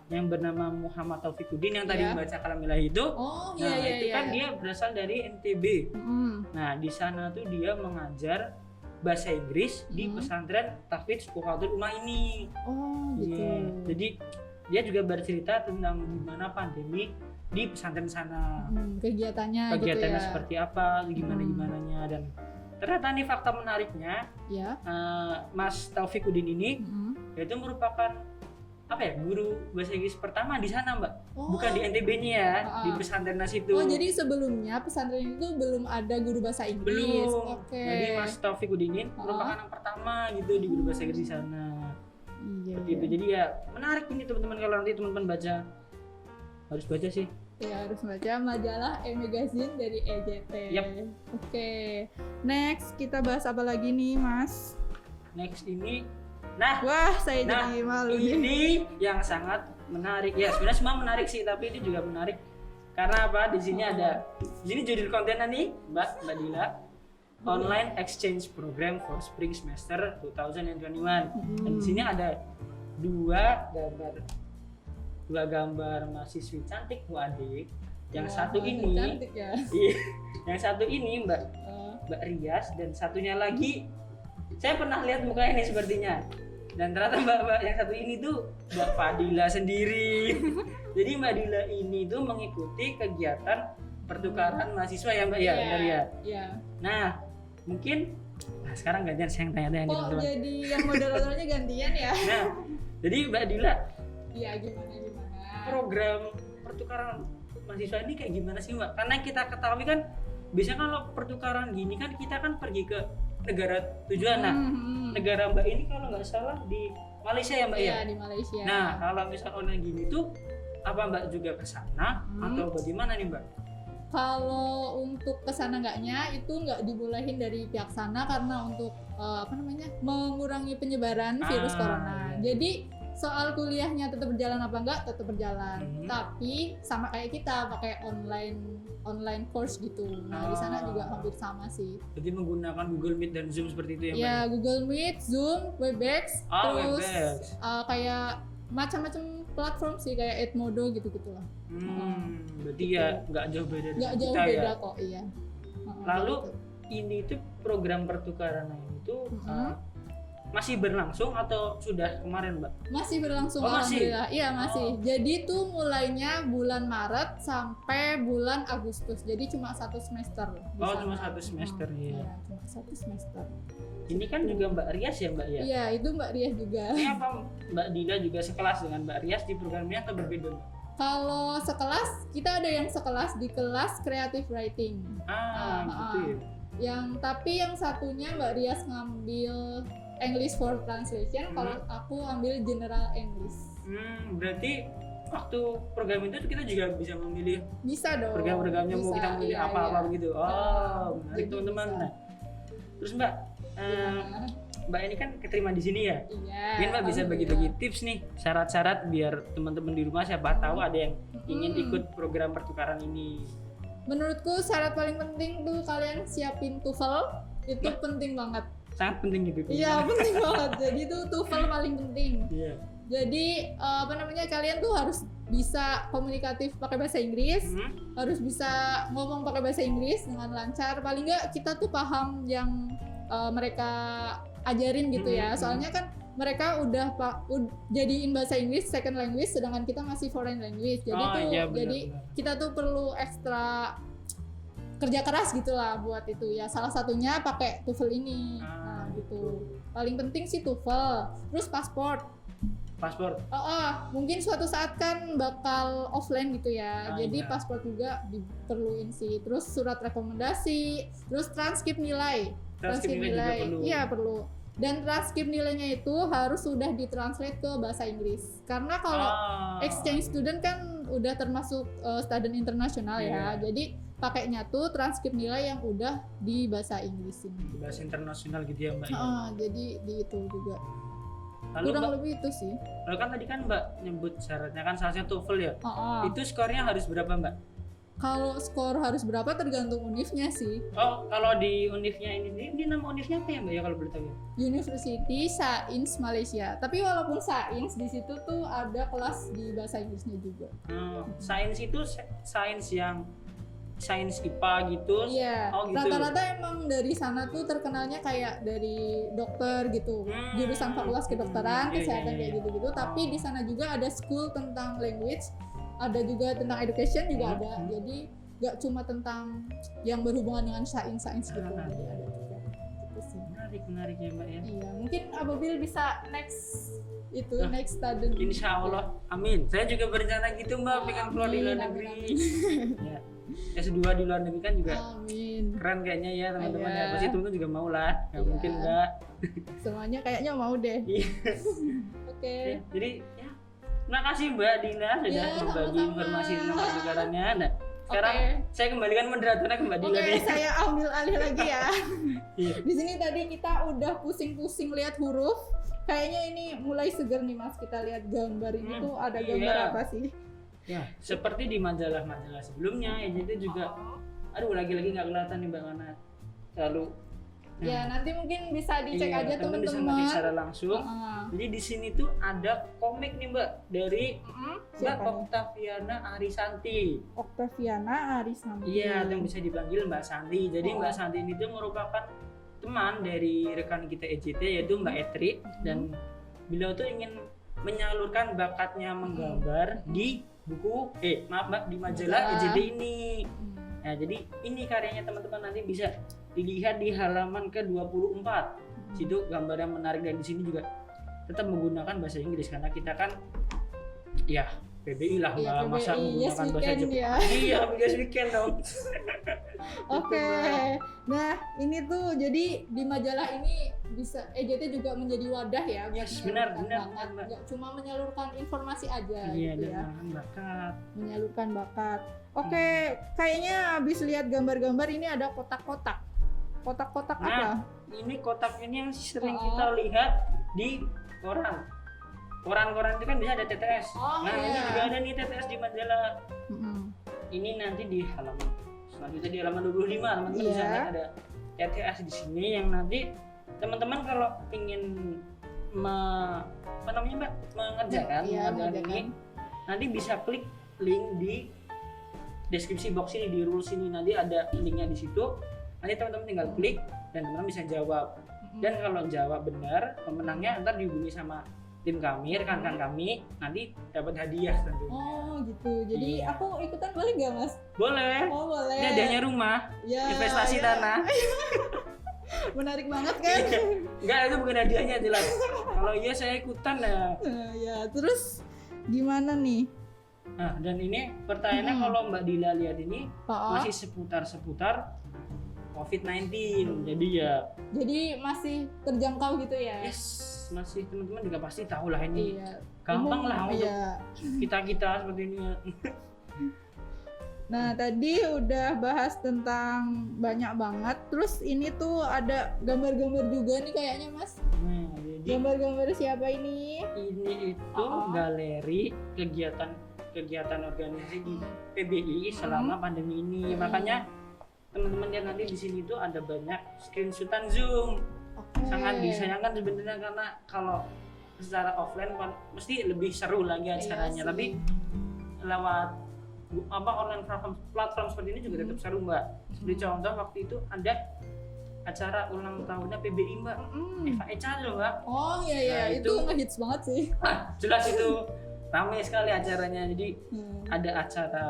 yang bernama Muhammad Taufikuddin yang tadi membaca Kalamilah itu. Oh nah, iya, itu kan dia berasal dari NTB. Nah, di sana tuh dia mengajar bahasa Inggris di pesantren Tahfidz Ukhuwatul Ummah ini. Oh gitu. Yeah. Jadi dia juga bercerita tentang gimana pandemi di pesantren sana. Kegiatannya gitu ya. seperti apa, gimananya dan ternyata nih fakta menariknya ya. Mas Taufikuddin ini yaitu merupakan guru bahasa Inggris pertama di sana Mbak. Bukan di NTB-nya ya, di pesantren situ. Oh, jadi sebelumnya pesantren itu belum ada guru bahasa Inggris. Belum. Jadi Mas Taufikuddin ini merupakan yang pertama gitu di guru bahasa Inggris di sana. Seperti itu. Jadi ya menarik ini teman-teman, kalau nanti teman-teman baca, harus baca sih. Ya, harus baca majalah E-Magazine dari EJT. Oke. Next, kita bahas apa lagi nih, Mas? Next ini wah, saya jadi malu nih. Ini yang sangat menarik. Ya, sebenarnya semua menarik sih, tapi ini juga menarik karena apa? Di sini judul kontennya nih, Mbak Dila. Online Exchange Program for Spring Semester 2021. Dan di sini ada dua gambar mahasiswi cantik UAD. Yang satu ini cantik ya. Yang satu ini Mbak Rias, dan satunya lagi saya pernah lihat mukanya ini sepertinya. Dan ternyata Mbak yang satu ini tuh Mbak Fadila sendiri. Jadi Mbak Dila ini tuh mengikuti kegiatan pertukaran mahasiswa ya Mbak ya, benar ya? Iya. Nah, mungkin sekarang gantian saya yang tanya-tanya nih teman-teman. Jadi yang moderatornya gantian ya? Nah, jadi Mbak Dila. Iya, gimana? Program pertukaran mahasiswa ini kayak gimana sih Mbak? Karena kita ketahui kan biasanya kalau pertukaran gini kan kita kan pergi ke negara tujuan. Nah, negara Mbak ini kalau nggak salah di Malaysia ya Mbak ya? Iya, di Malaysia. Nah, kalau misal online gini tuh apa Mbak juga ke sana atau bagaimana nih Mbak? Kalau untuk kesana enggaknya itu nggak dibolehin dari pihak sana karena untuk mengurangi penyebaran virus corona. Iya. Jadi soal kuliahnya tetap berjalan apa enggak, tetap berjalan. Tapi sama kayak kita pakai online course gitu. Nah, di sana juga hampir sama sih. Jadi menggunakan Google Meet dan Zoom seperti itu ya Mbak? Ya, Google Meet, Zoom, Webex, terus Webex. Kayak macam-macam platform sih kayak Edmodo gitu-gitulah. Berarti ya nggak jauh beda dengan Nggak jauh kita beda ya. kok, iya. Lalu Gitu. ini tuh program pertukaran itu masih berlangsung atau sudah kemarin Mbak? Masih berlangsung, Oh, masih? alhamdulillah. Iya, masih. Jadi tuh mulainya bulan Maret sampai bulan Agustus. Jadi cuma 1 semester. di Oh, sana. cuma 1 semester ya. Iya, cuma 1 semester. Ini kan juga Mbak Rias ya Mbak ya? Iya, itu Mbak Rias juga. Ini apa Mbak Dila juga sekelas dengan Mbak Rias di program ini atau berbeda Mbak? Kalau sekelas, kita ada yang sekelas di kelas creative writing. Gitu ya. Tapi yang satunya Mbak Rias ngambil English for Translation, kalau aku ambil General English. Berarti waktu program itu kita juga bisa memilih Bisa dong. program-programnya mau bisa, kita milih iya, apa-apa iya. begitu. Menarik Jadi teman-teman. bisa. Nah, terus Mbak, Mbak ini kan keterima di sini ya. Iya. Mungkin Mbak bisa bagi-bagi tips nih, syarat-syarat biar teman-teman di rumah siapa tahu ada yang ingin ikut program pertukaran ini. Menurutku syarat paling penting tuh kalian siapin TOEFL, itu penting banget. Sangat penting gitu. Iya, penting banget. Jadi tuh TOEFL paling penting. Iya. Jadi kalian tuh harus bisa komunikatif pakai bahasa Inggris, harus bisa ngomong pakai bahasa Inggris dengan lancar. Paling nggak kita tuh paham yang mereka ajarin gitu ya. Soalnya kan mereka udah jadiin bahasa Inggris second language, sedangkan kita masih foreign language. Jadi iya, benar, jadi benar. kita tuh perlu ekstra kerja keras gitulah buat itu ya. Salah satunya pakai TOEFL ini. Nah, gitu. Paling penting sih TOEFL. Terus paspor. Mungkin suatu saat kan bakal offline gitu ya. Jadi iya. paspor juga diperluin sih. Terus surat rekomendasi, terus transkrip nilai. Transkrip nilai juga perlu. Iya, perlu. Dan transkrip nilainya itu harus sudah ditranslate ke bahasa Inggris. Karena kalau exchange student kan udah termasuk student internasional ya. Jadi pakainya tuh transkrip nilai yang udah di bahasa Inggris ini. Bahasa internasional gitu ya Mbak. Jadi di itu juga. Lalu Kurang Mbak, lebih itu sih. lalu kan tadi kan Mbak nyebut syaratnya kan salah satunya TOEFL ya. Oh. Itu skornya harus berapa Mbak? Kalau skor harus berapa tergantung univnya sih. Oh, kalau di univnya ini nama univnya apa ya Mbak ya kalau boleh tahu ya? University Sains Malaysia. Tapi walaupun sains di situ tuh ada kelas di bahasa Inggrisnya juga. Sains itu sains yang sains IPA gitu. Iya. Oh, gitu. Rata-rata emang dari sana tuh terkenalnya kayak dari dokter gitu. Jurusan fakultas kedokteran, Iya, kesehatan iya, kayak iya. gitu-gitu. Tapi di sana juga ada school tentang language, ada juga tentang education juga ada. Jadi nggak cuma tentang yang berhubungan dengan sains gitu. Jadi ada juga. Gitu sih. Menarik ya Mbak ya. Iya, mungkin Ababil bisa next student. Insya Allah, amin. Saya juga berencana gitu Mbak, pengen keluar di luar Amin, negeri. amin. Ya. S2 di luar negeri kan juga Amin. keren kayaknya ya teman-teman ya. Iya. Pasti teman-teman juga mau lah, nggak Iya. mungkin enggak. Semuanya kayaknya mau deh. Iya. Oke. Jadi ya, terima kasih Mbak Dina sudah Iya, berbagi sama-sama. informasi tentang pertukarannya. Nah, sekarang Oke. saya kembalikan moderatornya ke Mbak Dina Oke, nih. saya ambil alih lagi ya. Iya. Di sini tadi kita udah pusing-pusing lihat huruf. Kayaknya ini mulai seger nih Mas, kita lihat gambar ini tuh ada gambar iya. apa sih? Ya, seperti di majalah-majalah sebelumnya ya jadi juga aduh lagi-lagi nggak kelihatan nih Mbak Mana. Lalu Ya, nanti mungkin bisa dicek iya, aja teman-teman bisa teman-teman. pakai secara langsung. Jadi di sini tuh ada komik nih Mbak dari Mbak Siapa nih? Oktaviana Arisanti. Oktaviana Arisanti. Iya, yang bisa dipanggil Mbak Santi. Jadi Mbak Santi ini tuh merupakan teman dari rekan kita EJT yaitu Mbak Etri dan beliau tuh ingin menyalurkan bakatnya menggambar di buku Mbak di majalah EJT ini. Nah, jadi ini karyanya teman-teman nanti bisa dilihat di halaman ke-24. Situ gambar yang menarik dan di sini juga tetap menggunakan bahasa Inggris karena kita kan ya PBI lah Iya, nggak masa PBI, yes menggunakan bahasa weekend Jepang. ya. Iya, yes weekend dong. Oke. Nah, ini tuh jadi di majalah ini bisa EJT juga menjadi wadah ya. Yes, buat benar, menyalurkan benar, bakat. benar. Nggak cuma menyalurkan informasi aja Iya, gitu dan ya. menyalurkan bakat. Menyalurkan bakat. Oke, kayaknya habis lihat gambar-gambar ini ada kotak-kotak. Kotak-kotak Nah, apa? ini kotak ini yang sering Oh. kita lihat di koran. Koran-koran itu kan bisa ada TTS. Oh, Nah, ini iya. juga ada nih TTS di majalah. Mm-mm. Ini nanti di halaman selanjutnya di halaman 25 teman-teman bisa Iya. lihat ada TTS di sini yang nanti teman-teman kalau ingin mengerjakan Iya, majalah ini nanti bisa klik link di deskripsi box ini di rules ini, nanti ada linknya di situ, nanti teman-teman tinggal klik dan teman-teman bisa jawab. Dan kalau jawab benar, pemenangnya ntar dihubungi sama tim kami, rekan-rekan kami, nanti dapat hadiah tentunya. Oh gitu. Jadi Iya. aku ikutan boleh gak Mas? Boleh. Oh boleh. Ini hadiahnya rumah, Ya, investasi ya. tanah. Menarik banget kan? Enggak, itu bukan hadiahnya jelas. Kalau iya saya ikutan ya. Ya, terus gimana nih? Nah, dan ini pertanyaannya kalau Mbak Dila lihat ini Oh, masih seputar COVID-19. Jadi ya jadi masih terjangkau gitu ya? yes, masih teman-teman juga pasti tahu lah ini. Iya. Gampang lah untuk Iya. kita seperti ini ya. Nah, tadi udah bahas tentang banyak banget. Terus ini tuh ada gambar-gambar juga nih kayaknya, Mas. Nah, jadi Gambar-gambar siapa ini? ini itu Oh. galeri kegiatan organisasi di PBI selama pandemi ini. Makanya teman-teman lihat nanti di sini tuh ada banyak screenshotan Zoom. Oke. Sangat disayangkan sebenarnya karena kalau secara offline kan mesti lebih seru lagi acaranya. Iya sih. Tapi lewat online platform seperti ini juga tetap seru, Mbak. Seperti contoh waktu itu ada acara ulang tahunnya PBI, Mbak. Eva Eca loh, Mbak. Oh iya iya, Nah, itu itu- ngehits banget sih. Jelas itu ramai sekali acaranya. Jadi Hmm. ada acara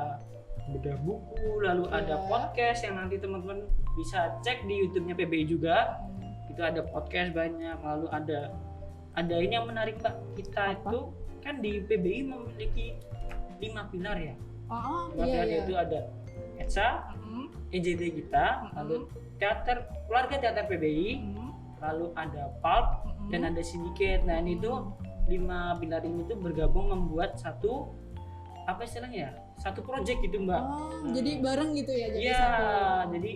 bedah buku, lalu ada Iya. podcast yang nanti teman-teman bisa cek di YouTube-nya PBI juga. Itu ada podcast banyak, lalu ada ini yang menarik, Mbak. Kita itu kan di PBI memiliki 5 pilar ya. Oh Lima iya pilar iya. itu ada ETSA, EJT kita, lalu keluarga teater PBI, lalu ada PULP dan ada sindiket. Nah, ini tuh 5 pilar ini tuh bergabung membuat satu apa istilahnya ya? Satu project gitu, Mbak. Oh, jadi bareng gitu ya, jadi Iya, satu. jadi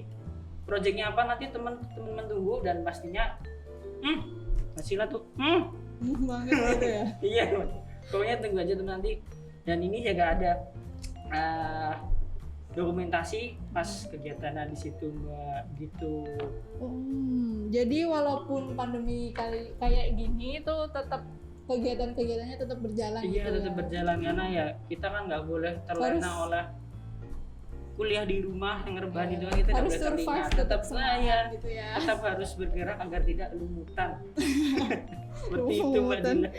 projectnya apa nanti teman-teman tunggu dan pastinya hasilnya tuh Banget gitu ya. iya, pokoknya tunggu aja tuh nanti. Dan ini juga ada dokumentasi pas kegiatannya di situ, Mbak, gitu. Jadi walaupun pandemi kayak gini tuh tetap kegiatan-kegiatannya tetap berjalan Iya, gitu tetap ya. berjalan karena ya kita kan nggak boleh terlena Harus- oleh kuliah di rumah yang rebahan itu kan kita nggak Harus boleh survive, terlena. tetap tetap semangat gitu ya. tetap harus bergerak agar tidak lumutan. Seperti itu, Mbak Lumutan. Dila.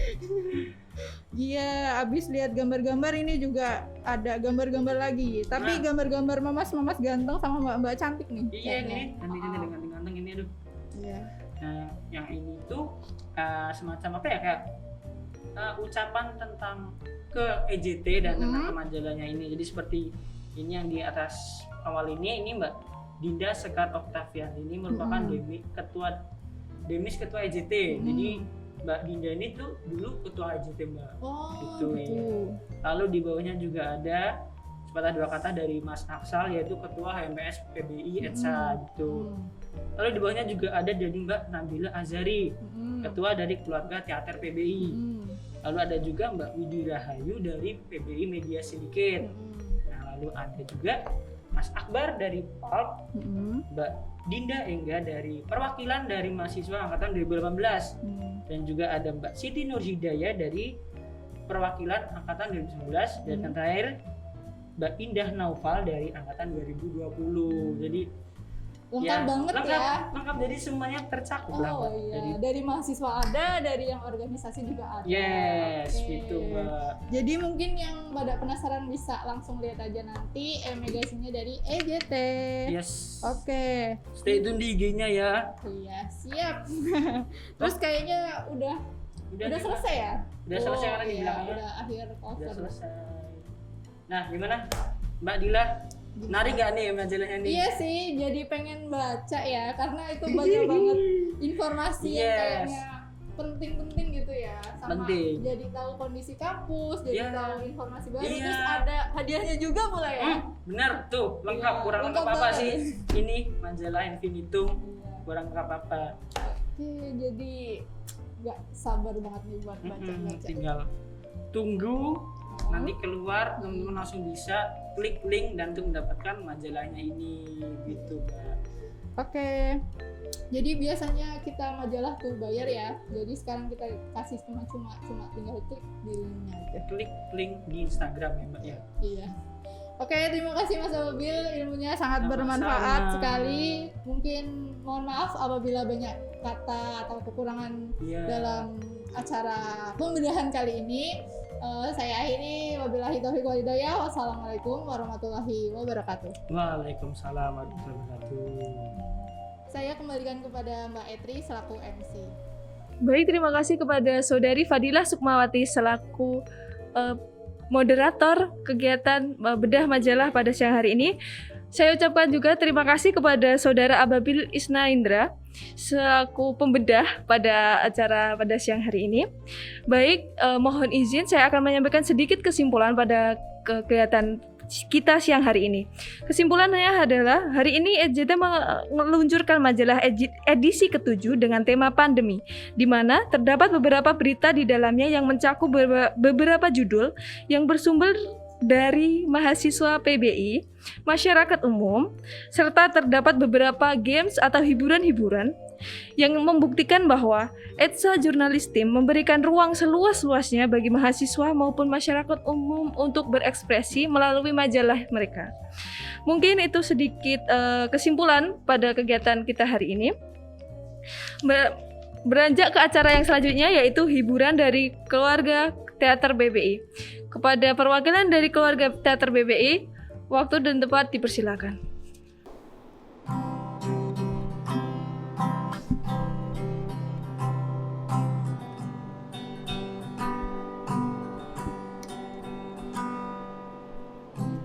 Iya, abis lihat gambar-gambar ini juga ada gambar-gambar lagi. Tapi Nah. gambar-gambar mamas-mamas ganteng sama mbak-mbak cantik nih. Iya, kayaknya. ini nanti dengan ganteng-ganteng ini, aduh. Iya. Nah, yang ini tuh semacam apa ya, kayak ucapan tentang ke EJT dan tentang ke majalahnya ini. Jadi seperti ini yang di atas awal ini Mbak Dinda Sekar Oktavian ini merupakan Demis ketua EJT. Jadi Mbak Dinda ini tuh dulu ketua EJT, Mbak. Oh, Gitu, gitu. ya. Lalu di bawahnya juga ada sepatah dua kata dari Mas Aksal, yaitu ketua HMPS PBI ETSA gitu. Lalu di bawahnya juga ada dari Mbak Nabila Azari, ketua dari keluarga teater PBI. Lalu ada juga Mbak Widi Rahayu dari PBI Media Syndicate. Nah, lalu ada juga Mas Akbar dari PULP, Mbak Dinda Engga dari perwakilan dari mahasiswa angkatan 2018. Dan juga ada Mbak Siti Nurhidayah dari perwakilan angkatan 2019 dan yang terakhir Mbak Indah Naufal dari angkatan 2020. Jadi Lengkap banget lengkap, ya. lengkap, jadi semuanya tercakup lah, Oh Mbak. iya, Jadi dari mahasiswa ada, dari yang organisasi juga ada. yes, Oke. gitu, Mbak. Jadi mungkin yang pada penasaran bisa langsung lihat aja nanti megasinya dari EJT. Yes. Oke. Stay tune di IG-nya ya. Iya, siap. Terus kayaknya udah Udah selesai ya? Udah selesai karena di iya, belakangnya. udah akhir Udah cover. selesai. Nah, gimana Mbak Dila? Menarik gak nih majalahnya nih? Iya sih, jadi pengen baca ya, karena itu banyak banget informasi yang Yes. kayaknya penting-penting gitu ya, sama Penting. jadi tahu kondisi kampus, jadi Iya. tahu informasi baru, Iya. terus ada hadiahnya juga mulai ya. Bener tuh, lengkap. Iya, Kurang lengkap lengkap apa banget. sih? Ini majalah Infinitum. Kurang lengkap apa? Oke, jadi nggak sabar banget nih buat baca-baca. Tinggal tunggu nanti keluar, teman-teman langsung bisa klik link dan untuk mendapatkan majalahnya ini gitu, Mbak. Oke, jadi biasanya kita majalah tuh bayar ya, jadi sekarang kita kasih cuma tinggal klik di linknya aja. Klik link di Instagram ya, Mbak ya. Iya. Oke, terima kasih Mas Ababil, ilmunya sangat Sama-sama. bermanfaat sekali. Mungkin mohon maaf apabila banyak kata atau kekurangan Iya. dalam acara pembedahan kali ini. Saya akhiri, wabillahi taufiq wal hidayah. Wassalamualaikum warahmatullahi wabarakatuh. Waalaikumsalam warahmatullahi wabarakatuh. Saya kembalikan kepada Mbak Etri selaku MC. Baik, terima kasih kepada Saudari Fadilah Sukmawati selaku moderator kegiatan bedah majalah pada siang hari ini. Saya ucapkan juga terima kasih kepada Saudara Ababil Isna Indra selaku pembedah pada acara pada siang hari ini. Baik, mohon izin saya akan menyampaikan sedikit kesimpulan pada kegiatan kita siang hari ini. Kesimpulannya adalah hari ini EJT meluncurkan majalah edisi ke-7 dengan tema pandemi, di mana terdapat beberapa berita di dalamnya yang mencakup beberapa judul yang bersumber dari mahasiswa PBI, masyarakat umum, serta terdapat beberapa games atau hiburan-hiburan yang membuktikan bahwa ETSA Jurnalistim memberikan ruang seluas-luasnya bagi mahasiswa maupun masyarakat umum untuk berekspresi melalui majalah mereka. Mungkin itu sedikit kesimpulan pada kegiatan kita hari ini. Beranjak ke acara yang selanjutnya, yaitu hiburan dari keluarga Teater BBI. Kepada perwakilan dari keluarga Teater BBI, waktu dan tempat dipersilakan.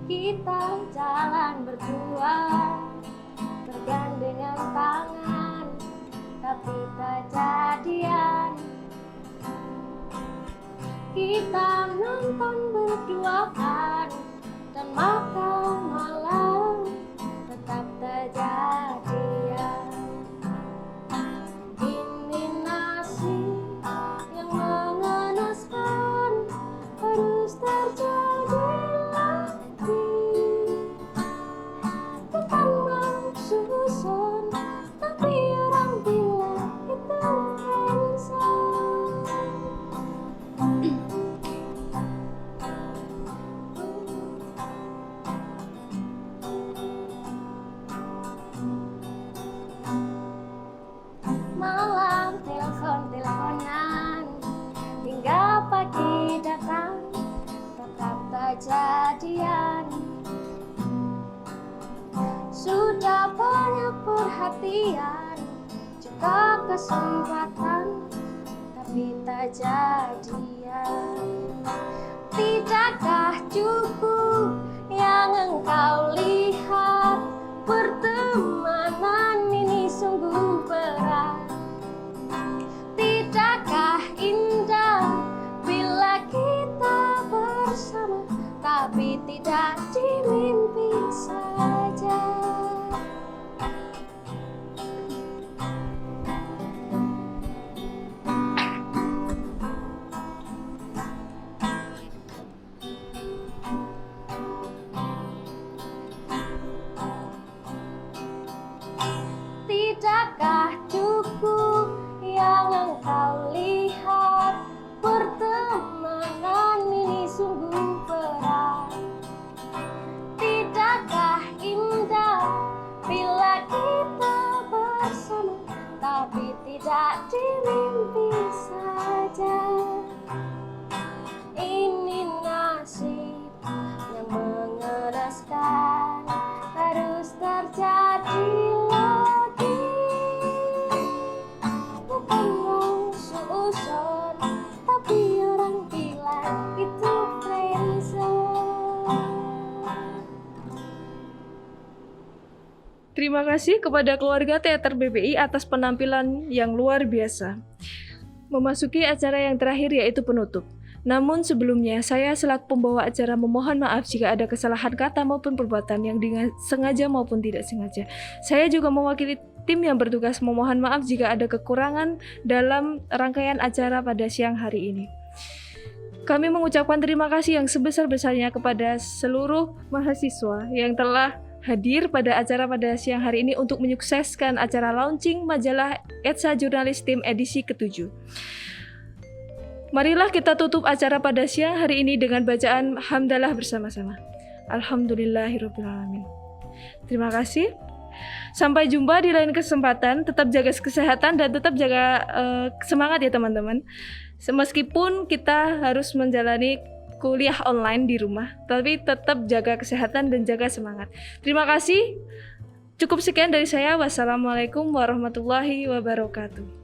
Kita jalan berdua, bergandengan tangan, tapi tak jadian. Kita nonton berduaan dan makan malam, tetap tak jadian. Ini nasi yang mengenaskan, harus terjadi lagi. Bukan mau susun, tapi orang bilang itu handsome. Malam telepon-teleponan hingga pagi datang, tetap tak jadian. Sudah banyak perhatian, juga kesempatan, tapi tak jadian. Tidakkah cukup yang engkau lihat? Pertemanan ini sungguh berat. Tidakkah indah bila kita bersama, tapi tidak di mimpi saja. Tidakkah cukup yang engkau lihat? Pertemanan ini sungguh berat. Tidakkah indah bila kita bersama, tapi tidak di mimpi saja. Ini nasib yang mengenaskan, harus terjadi lagi. Bukan mau Terima kasih kepada keluarga teater BPI atas penampilan yang luar biasa. Memasuki acara yang terakhir yaitu penutup. Namun sebelumnya, saya selaku pembawa acara memohon maaf jika ada kesalahan kata maupun perbuatan yang sengaja maupun tidak sengaja. Saya juga mewakili tim yang bertugas memohon maaf jika ada kekurangan dalam rangkaian acara pada siang hari ini. Kami mengucapkan terima kasih yang sebesar-besarnya kepada seluruh mahasiswa yang telah hadir pada acara pada siang hari ini untuk menyukseskan acara launching majalah ETSA Jurnalistim edisi ke-7. Marilah kita tutup acara pada siang hari ini dengan bacaan hamdalah bersama-sama. Alhamdulillahirrabbilalamin. Terima kasih. Sampai jumpa di lain kesempatan. Tetap jaga kesehatan dan tetap jaga semangat ya teman-teman. Meskipun kita harus menjalani kuliah online di rumah, tapi tetap jaga kesehatan dan jaga semangat. Terima kasih. Cukup sekian dari saya. Wassalamualaikum warahmatullahi wabarakatuh.